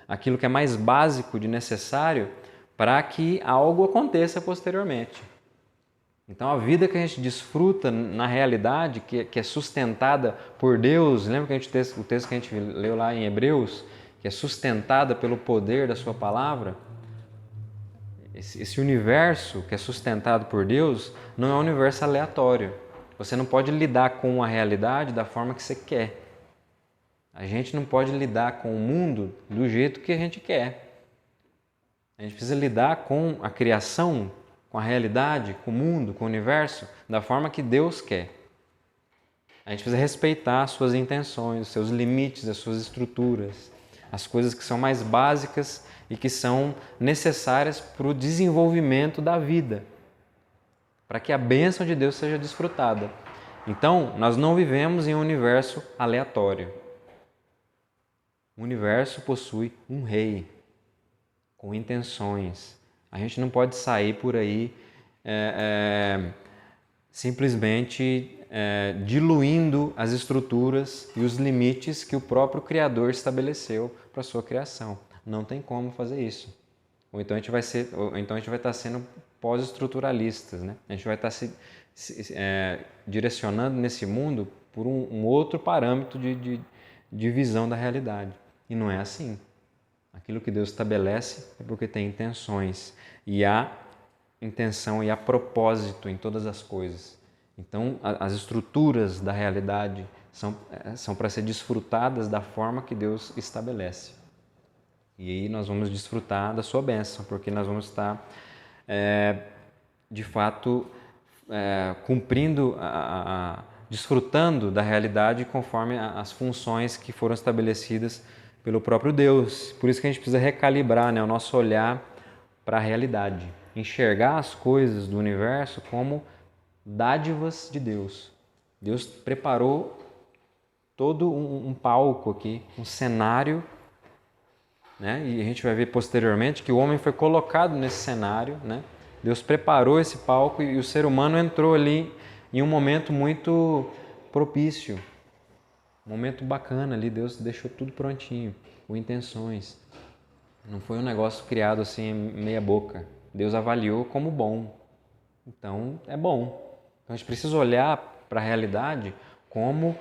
Aquilo que é mais básico de necessário para que algo aconteça posteriormente. Então a vida que a gente desfruta na realidade, que é sustentada por Deus, lembra que o texto que a gente leu lá em Hebreus, que é sustentada pelo poder da sua palavra? Esse universo que é sustentado por Deus não é um universo aleatório. Você não pode lidar com a realidade da forma que você quer. A gente não pode lidar com o mundo do jeito que a gente quer. A gente precisa lidar com a criação, com a realidade, com o mundo, com o universo, da forma que Deus quer. A gente precisa respeitar as suas intenções, os seus limites, as suas estruturas, as coisas que são mais básicas e que são necessárias para o desenvolvimento da vida, para que a bênção de Deus seja desfrutada. Então, nós não vivemos em um universo aleatório. O universo possui um rei, com intenções. A gente não pode sair por aí simplesmente diluindo as estruturas e os limites que o próprio Criador estabeleceu para a sua criação. Não tem como fazer isso. Ou então a gente vai estar sendo pós-estruturalistas, né? A gente vai estar direcionando nesse mundo por um outro parâmetro de visão da realidade. E não é assim. Aquilo que Deus estabelece é porque tem intenções. E há intenção e há propósito em todas as coisas. Então, as estruturas da realidade são para ser desfrutadas da forma que Deus estabelece. E aí nós vamos desfrutar da sua bênção, porque nós vamos estar, de fato, cumprindo, desfrutando da realidade conforme as funções que foram estabelecidas pelo próprio Deus. Por isso que a gente precisa recalibrar, né, o nosso olhar para a realidade. Enxergar as coisas do universo como dádivas de Deus. Deus preparou todo um palco aqui, um cenário, né? E a gente vai ver posteriormente que o homem foi colocado nesse cenário, né? Deus preparou esse palco e o ser humano entrou ali em um momento muito propício, um momento bacana ali. Deus deixou tudo prontinho, com intenções. Não foi um negócio criado assim meia boca. Deus avaliou como bom. Então é bom. Então a gente precisa olhar para a realidade como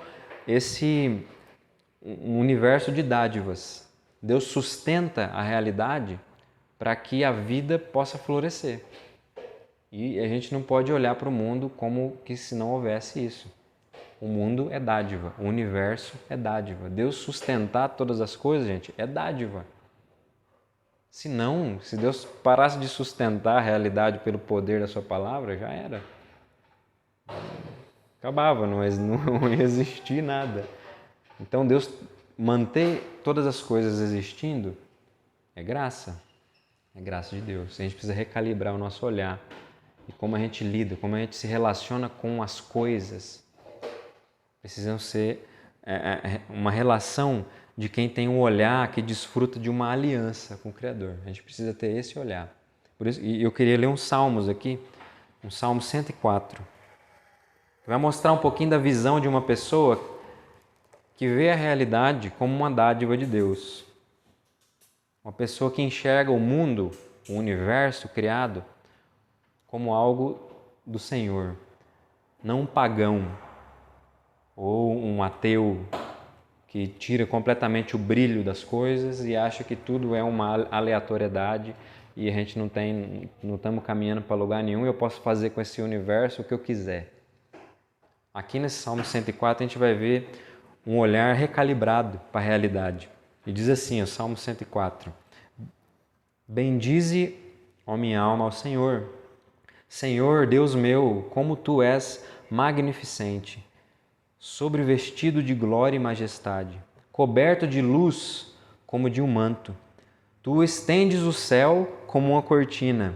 um universo de dádivas. Deus sustenta a realidade para que a vida possa florescer. E a gente não pode olhar para o mundo como que se não houvesse isso. O mundo é dádiva, o universo é dádiva. Deus sustentar todas as coisas, gente, é dádiva. Se Deus parasse de sustentar a realidade pelo poder da sua palavra, já era. Acabava, não ia existir nada. Então Deus manter todas as coisas existindo é graça de Deus. A gente precisa recalibrar o nosso olhar e como a gente lida, como a gente se relaciona com as coisas. Precisam ser uma relação de quem tem um olhar que desfruta de uma aliança com o Criador. A gente precisa ter esse olhar. Por isso, e eu queria ler uns salmos aqui, um Salmo 104, que vai mostrar um pouquinho da visão de uma pessoa que vê a realidade como uma dádiva de Deus. Uma pessoa que enxerga o mundo, o universo criado, como algo do Senhor, não um pagão ou um ateu que tira completamente o brilho das coisas e acha que tudo é uma aleatoriedade e a gente não estamos caminhando para lugar nenhum e eu posso fazer com esse universo o que eu quiser. Aqui nesse Salmo 104 a gente vai ver um olhar recalibrado para a realidade. E diz assim, o Salmo 104: Bendize, ó minha alma, ao Senhor. Senhor, Deus meu, como Tu és magnificente, sobrevestido de glória e majestade, coberto de luz como de um manto. Tu estendes o céu como uma cortina,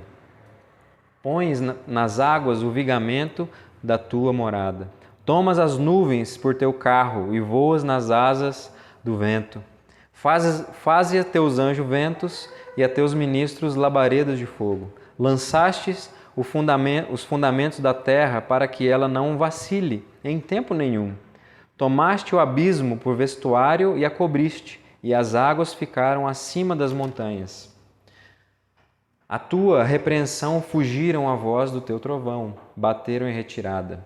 pões nas águas o vigamento da Tua morada. Tomas as nuvens por Teu carro e voas nas asas do vento. Faze a Teus anjos ventos e a Teus ministros labaredas de fogo. Lançastes os fundamentos da terra para que ela não vacile em tempo nenhum. Tomaste o abismo por vestuário e a cobriste, e as águas ficaram acima das montanhas. A tua repreensão fugiram à voz do teu trovão, bateram em retirada.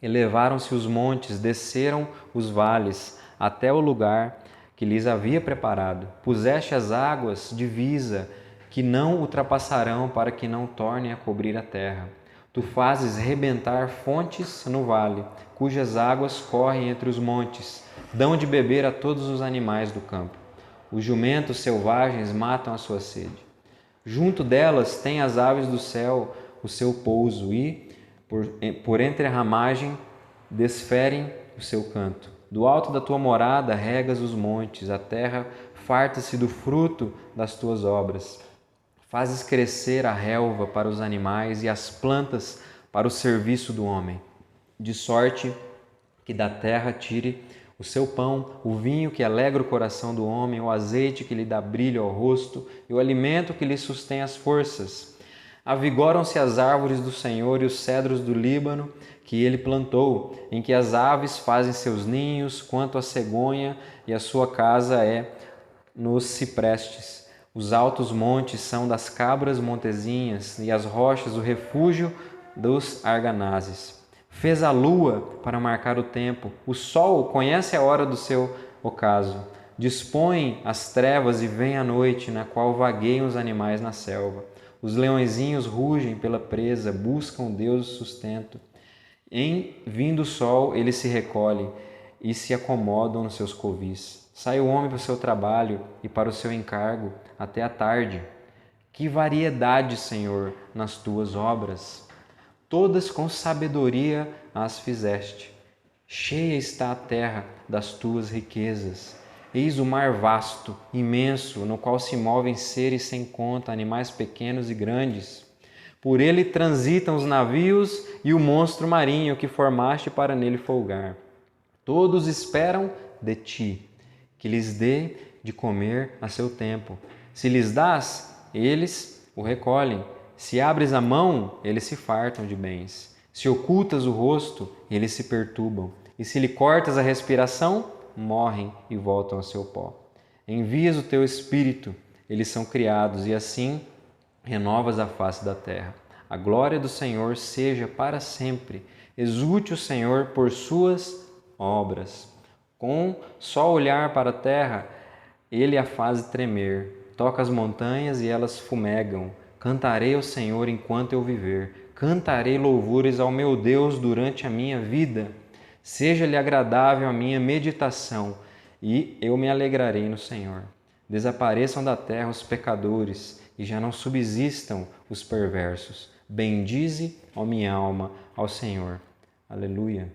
Elevaram-se os montes, desceram os vales, até o lugar que lhes havia preparado. Puseste as águas divisa, que não ultrapassarão, para que não tornem a cobrir a terra. Tu fazes rebentar fontes no vale, cujas águas correm entre os montes, dão de beber a todos os animais do campo. Os jumentos selvagens matam a sua sede. Junto delas têm as aves do céu o seu pouso e, por entre a ramagem, desferem o seu canto. Do alto da tua morada regas os montes, a terra farta-se do fruto das tuas obras. Fazes crescer a relva para os animais e as plantas para o serviço do homem, de sorte que da terra tire o seu pão, o vinho que alegra o coração do homem, o azeite que lhe dá brilho ao rosto e o alimento que lhe sustém as forças. Avigoram-se as árvores do Senhor e os cedros do Líbano que ele plantou, em que as aves fazem seus ninhos, quanto a cegonha, e a sua casa é nos ciprestes. Os altos montes são das cabras montezinhas e as rochas o refúgio dos arganazes. Fez a lua para marcar o tempo, o sol conhece a hora do seu ocaso. Dispõe as trevas e vem a noite, na qual vagueiam os animais na selva. Os leõezinhos rugem pela presa, buscam Deus o sustento. Em vindo o sol, eles se recolhem e se acomodam nos seus covis. Sai o homem para o seu trabalho e para o seu encargo até a tarde. Que variedade, Senhor, nas tuas obras! Todas com sabedoria as fizeste. Cheia está a terra das tuas riquezas. Eis o mar vasto, imenso, no qual se movem seres sem conta, animais pequenos e grandes. Por ele transitam os navios e o monstro marinho que formaste para nele folgar. Todos esperam de ti, que lhes dê de comer a seu tempo. Se lhes dás, eles o recolhem. Se abres a mão, eles se fartam de bens. Se ocultas o rosto, eles se perturbam. E se lhe cortas a respiração, morrem e voltam ao seu pó. Envias o teu espírito, eles são criados, e assim renovas a face da terra. A glória do Senhor seja para sempre. Exulte o Senhor por suas obras. Com só olhar para a terra, ele a faz tremer. Toca as montanhas e elas fumegam. Cantarei ao Senhor enquanto eu viver. Cantarei louvores ao meu Deus durante a minha vida. Seja-lhe agradável a minha meditação, e eu me alegrarei no Senhor. Desapareçam da terra os pecadores, e já não subsistam os perversos. Bendize, ó minha alma, ao Senhor. Aleluia.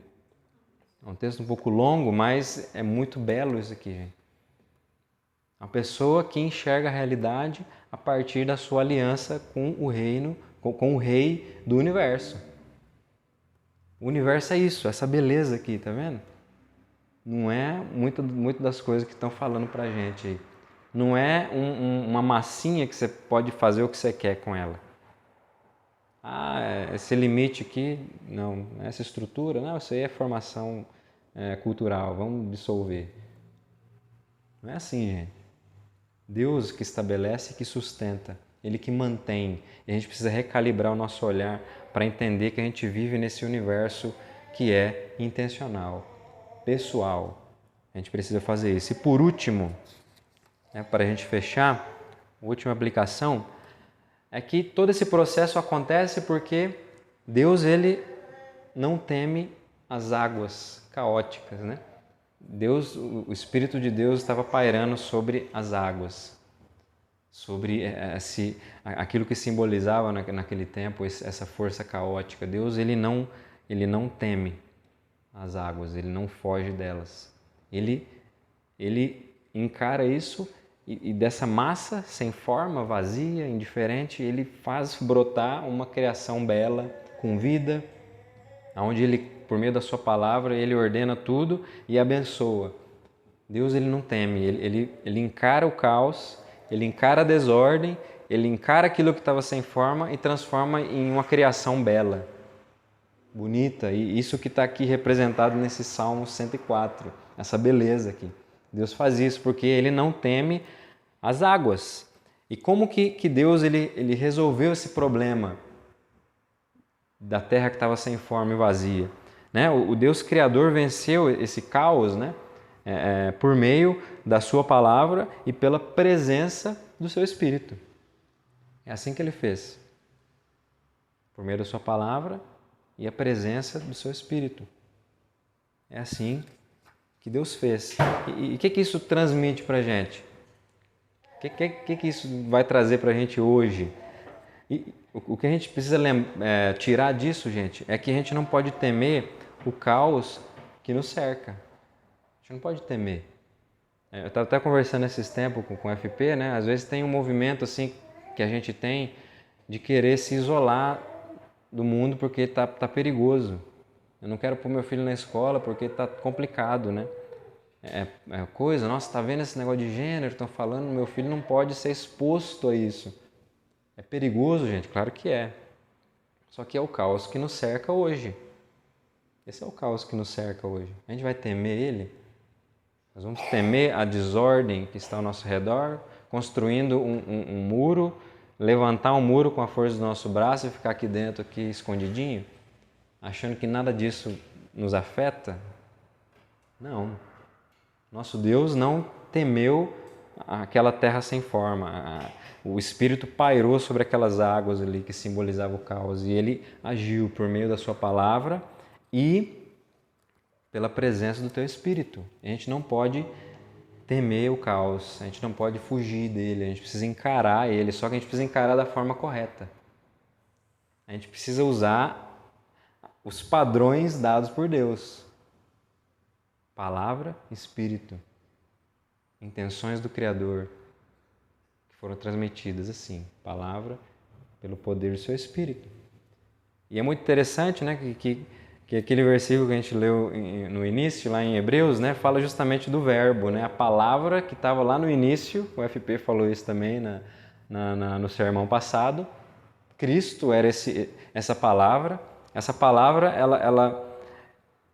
É um texto um pouco longo, mas é muito belo isso aqui, gente. A pessoa que enxerga a realidade a partir da sua aliança com o reino, com o rei do universo. O universo é isso, essa beleza aqui, tá vendo? Não é muito das coisas que estão falando pra gente aí. Não é uma massinha que você pode fazer o que você quer com ela. Esse limite aqui, não. Essa estrutura, não, isso aí é formação cultural, vamos dissolver. Não é assim, gente. Deus que estabelece e que sustenta Ele que mantém. E a gente precisa recalibrar o nosso olhar para entender que a gente vive nesse universo que é intencional, pessoal. A gente precisa fazer isso. E por último, para a gente fechar, a última aplicação é que todo esse processo acontece porque Deus ele não teme as águas caóticas, né? Deus, o Espírito de Deus estava pairando sobre as águas, sobre aquilo que simbolizava naquele tempo essa força caótica. Deus ele não teme as águas, ele não foge delas. Ele encara isso e dessa massa sem forma, vazia, indiferente, ele faz brotar uma criação bela, com vida, onde ele, por meio da sua palavra, ele ordena tudo e abençoa. Deus ele não teme, ele encara o caos, ele encara a desordem, ele encara aquilo que estava sem forma e transforma em uma criação bela, bonita. E isso que está aqui representado nesse Salmo 104, essa beleza aqui. Deus faz isso porque ele não teme as águas. E como que Deus ele resolveu esse problema da terra que estava sem forma e vazia? Né? O Deus Criador venceu esse caos, né? Por meio da sua palavra e pela presença do seu Espírito. É assim que ele fez. Por meio da sua palavra e a presença do seu Espírito. É assim que Deus fez. E o que isso transmite para a gente? O que isso vai trazer para a gente hoje? E o que a gente precisa tirar disso, gente, é que a gente não pode temer o caos que nos cerca. A gente não pode temer. Eu estava até conversando esses tempos com o FP, né? Às vezes tem um movimento assim que a gente tem de querer se isolar do mundo porque tá perigoso. Eu não quero pôr meu filho na escola porque tá complicado, né? Coisa, nossa, tá vendo esse negócio de gênero? Estão falando, meu filho não pode ser exposto a isso. É perigoso, gente? Claro que é. Só que é o caos que nos cerca hoje. Esse é o caos que nos cerca hoje. A gente vai temer ele? Nós vamos temer a desordem que está ao nosso redor, construindo um muro, levantar um muro com a força do nosso braço e ficar aqui dentro, aqui escondidinho, achando que nada disso nos afeta? Não. Nosso Deus não temeu aquela terra sem forma. O Espírito pairou sobre aquelas águas ali que simbolizavam o caos e ele agiu por meio da sua palavra e pela presença do teu Espírito. A gente não pode temer o caos, a gente não pode fugir dele, a gente precisa encarar ele, só que a gente precisa encarar da forma correta. A gente precisa usar os padrões dados por Deus. Palavra, Espírito. Intenções do Criador que foram transmitidas assim, palavra pelo poder do seu Espírito. E é muito interessante, né, que aquele versículo que a gente leu no início, lá em Hebreus, né, fala justamente do verbo, né, a palavra que estava lá no início, o FP falou isso também no sermão passado. Cristo era essa palavra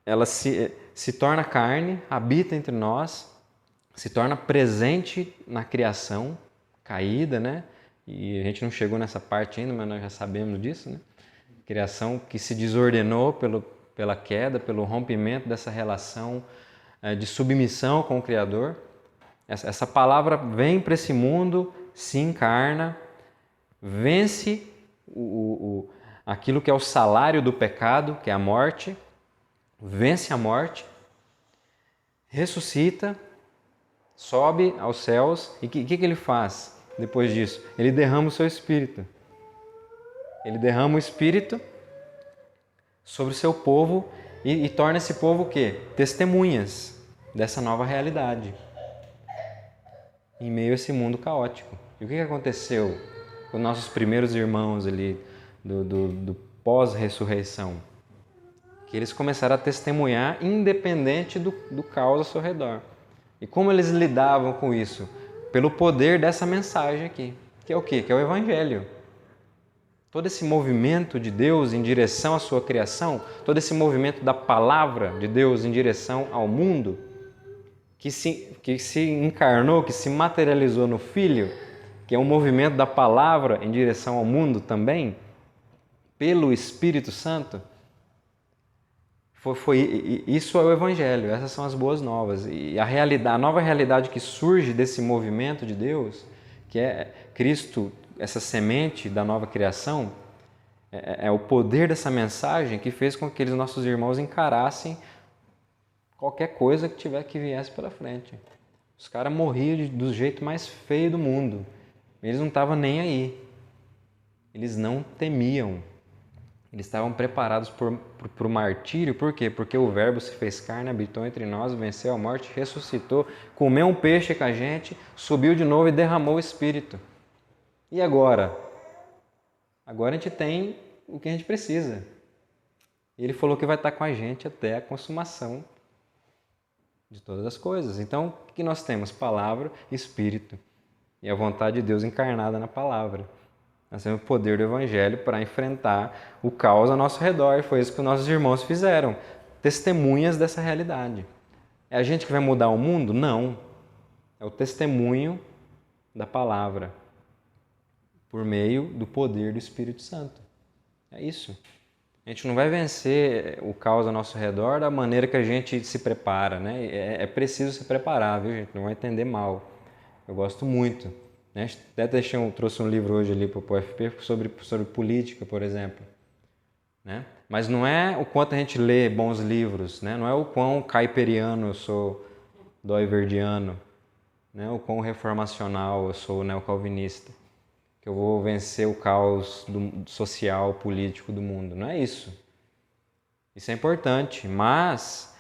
ela se torna carne, habita entre nós, se torna presente na criação caída, né? E a gente não chegou nessa parte ainda, mas nós já sabemos disso, né? Criação que se desordenou pela queda, pelo rompimento dessa relação de submissão com o Criador. Essa palavra vem para esse mundo, se encarna, vence aquilo que é o salário do pecado, que é a morte, vence a morte, ressuscita, sobe aos céus e o que ele faz depois disso? Ele derrama o seu Espírito. Ele derrama o Espírito sobre o seu povo e torna esse povo o quê? Testemunhas dessa nova realidade em meio a esse mundo caótico. E o que aconteceu com nossos primeiros irmãos ali do pós-ressurreição? Que eles começaram a testemunhar independente do caos ao seu redor. E como eles lidavam com isso? Pelo poder dessa mensagem aqui, que é o quê? Que é o Evangelho. Todo esse movimento de Deus em direção à sua criação, todo esse movimento da palavra de Deus em direção ao mundo, que se encarnou, que se materializou no Filho, que é um movimento da palavra em direção ao mundo também, pelo Espírito Santo, isso é o Evangelho, essas são as boas novas. E a nova realidade que surge desse movimento de Deus, que é Cristo, essa semente da nova criação, é o poder dessa mensagem que fez com que aqueles nossos irmãos encarassem qualquer coisa que viesse pela frente. Os caras morriam do jeito mais feio do mundo. Eles não estavam nem aí. Eles não temiam. Eles estavam preparados para o martírio. Por quê? Porque o Verbo se fez carne, habitou entre nós, venceu a morte, ressuscitou, comeu um peixe com a gente, subiu de novo e derramou o Espírito. E agora? Agora a gente tem o que a gente precisa. Ele falou que vai estar com a gente até a consumação de todas as coisas. Então, o que nós temos? Palavra, Espírito. E a vontade de Deus encarnada na palavra. Nós temos o poder do Evangelho para enfrentar o caos ao nosso redor. E foi isso que os nossos irmãos fizeram. Testemunhas dessa realidade. É a gente que vai mudar o mundo? Não. É o testemunho da palavra por meio do poder do Espírito Santo. É isso. A gente não vai vencer o caos ao nosso redor da maneira que a gente se prepara, né? É preciso se preparar, viu, gente? Não vai entender mal. Eu gosto muito. Né? Até trouxe um livro hoje ali para o UFP sobre política, por exemplo. Né? Mas não é o quanto a gente lê bons livros, né? Não é o quão caipiriano eu sou dói-verdiano, né? O quão reformacional eu sou neocalvinista, que eu vou vencer o caos social, político do mundo. Não é isso. Isso é importante, mas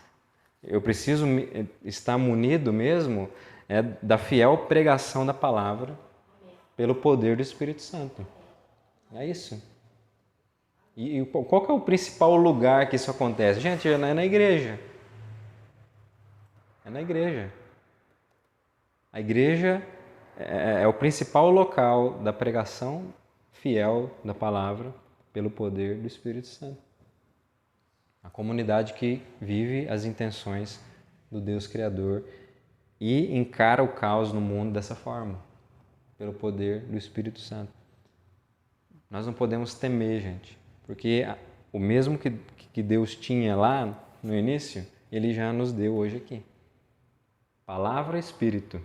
eu preciso estar munido mesmo da fiel pregação da palavra pelo poder do Espírito Santo. É isso. E qual que é o principal lugar que isso acontece? Gente, é na igreja. É na igreja. A igreja é o principal local da pregação fiel da palavra pelo poder do Espírito Santo. A comunidade que vive as intenções do Deus Criador e encara o caos no mundo dessa forma, pelo poder do Espírito Santo. Nós não podemos temer, gente, porque o mesmo que Deus tinha lá no início, Ele já nos deu hoje aqui. Palavra e Espírito.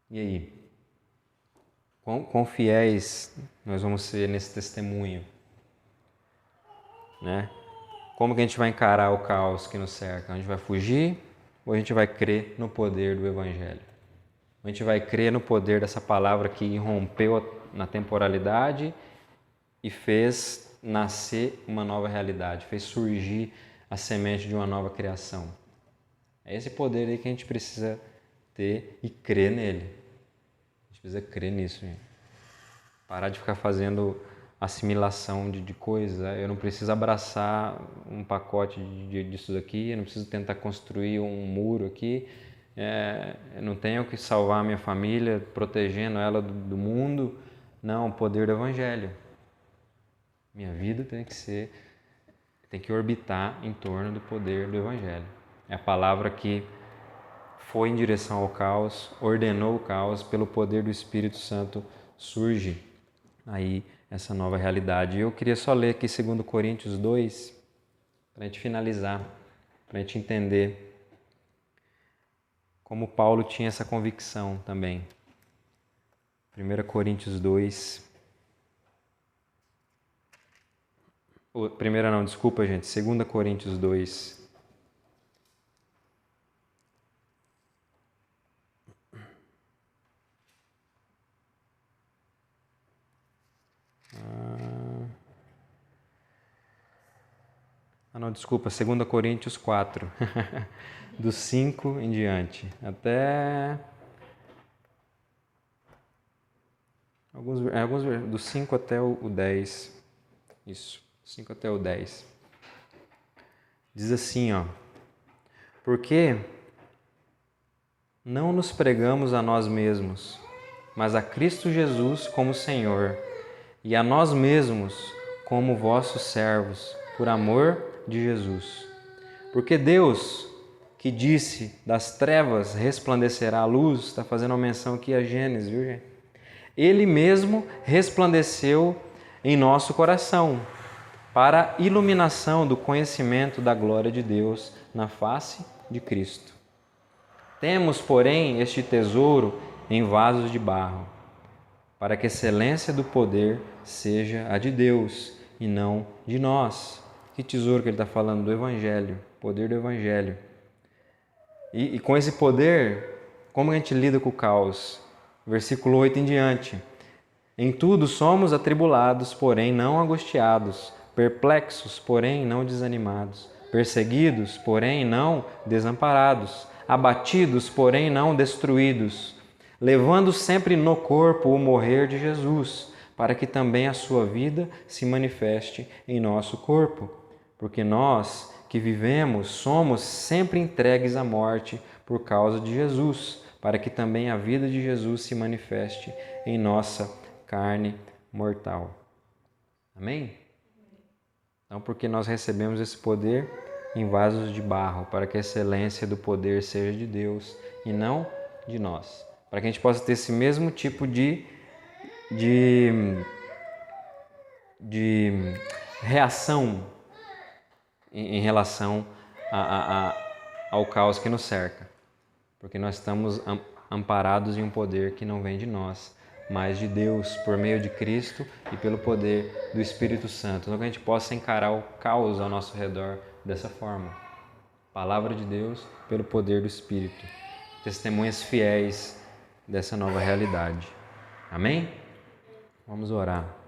E aí? Quão fiéis nós vamos ser nesse testemunho? Né? Como que a gente vai encarar o caos que nos cerca? A gente vai fugir ou a gente vai crer no poder do Evangelho? A gente vai crer no poder dessa palavra que irrompeu na temporalidade e fez nascer uma nova realidade, fez surgir a semente de uma nova criação. É esse poder aí que a gente precisa ter e crer nele. A gente precisa crer nisso, gente. Parar de ficar fazendo assimilação de coisas. Eu não preciso abraçar um pacote disso daqui, eu não preciso tentar construir um muro aqui, eu não tenho que salvar a minha família, protegendo ela do mundo. Não, o poder do Evangelho. Minha vida tem que orbitar em torno do poder do Evangelho. É a palavra que foi em direção ao caos, ordenou o caos, pelo poder do Espírito Santo surge aí essa nova realidade. Eu queria só ler aqui 2 Coríntios 2, para a gente finalizar, para a gente entender como Paulo tinha essa convicção também. 1 Coríntios 2. Primeira não, desculpa, gente. 2 Coríntios 2. Não, desculpa, 2 Coríntios 4, do 5 em diante, até alguns do 5 até o 10, isso, 5 até o 10. Diz assim, ó: porque não nos pregamos a nós mesmos, mas a Cristo Jesus como Senhor, e a nós mesmos como vossos servos, por amor de Jesus. Porque Deus, que disse, das trevas resplandecerá a luz, está fazendo uma menção aqui a Gênesis, viu, gente? Ele mesmo resplandeceu em nosso coração, para a iluminação do conhecimento da glória de Deus na face de Cristo. Temos, porém, este tesouro em vasos de barro, para que a excelência do poder seja a de Deus e não de nós. Que tesouro que ele está falando? Do Evangelho, poder do Evangelho. E com esse poder, como a gente lida com o caos? Versículo 8 em diante. Em tudo somos atribulados, porém não angustiados, perplexos, porém não desanimados, perseguidos, porém não desamparados, abatidos, porém não destruídos, levando sempre no corpo o morrer de Jesus, para que também a sua vida se manifeste em nosso corpo. Porque nós que vivemos somos sempre entregues à morte por causa de Jesus, para que também a vida de Jesus se manifeste em nossa carne mortal. Amém? Então, porque nós recebemos esse poder em vasos de barro, para que a excelência do poder seja de Deus e não de nós. Para que a gente possa ter esse mesmo tipo de reação em relação ao caos que nos cerca. Porque nós estamos amparados em um poder que não vem de nós, mas de Deus, por meio de Cristo e pelo poder do Espírito Santo. Então que a gente possa encarar o caos ao nosso redor dessa forma. Palavra de Deus pelo poder do Espírito. Testemunhas fiéis dessa nova realidade. Amém? Vamos orar.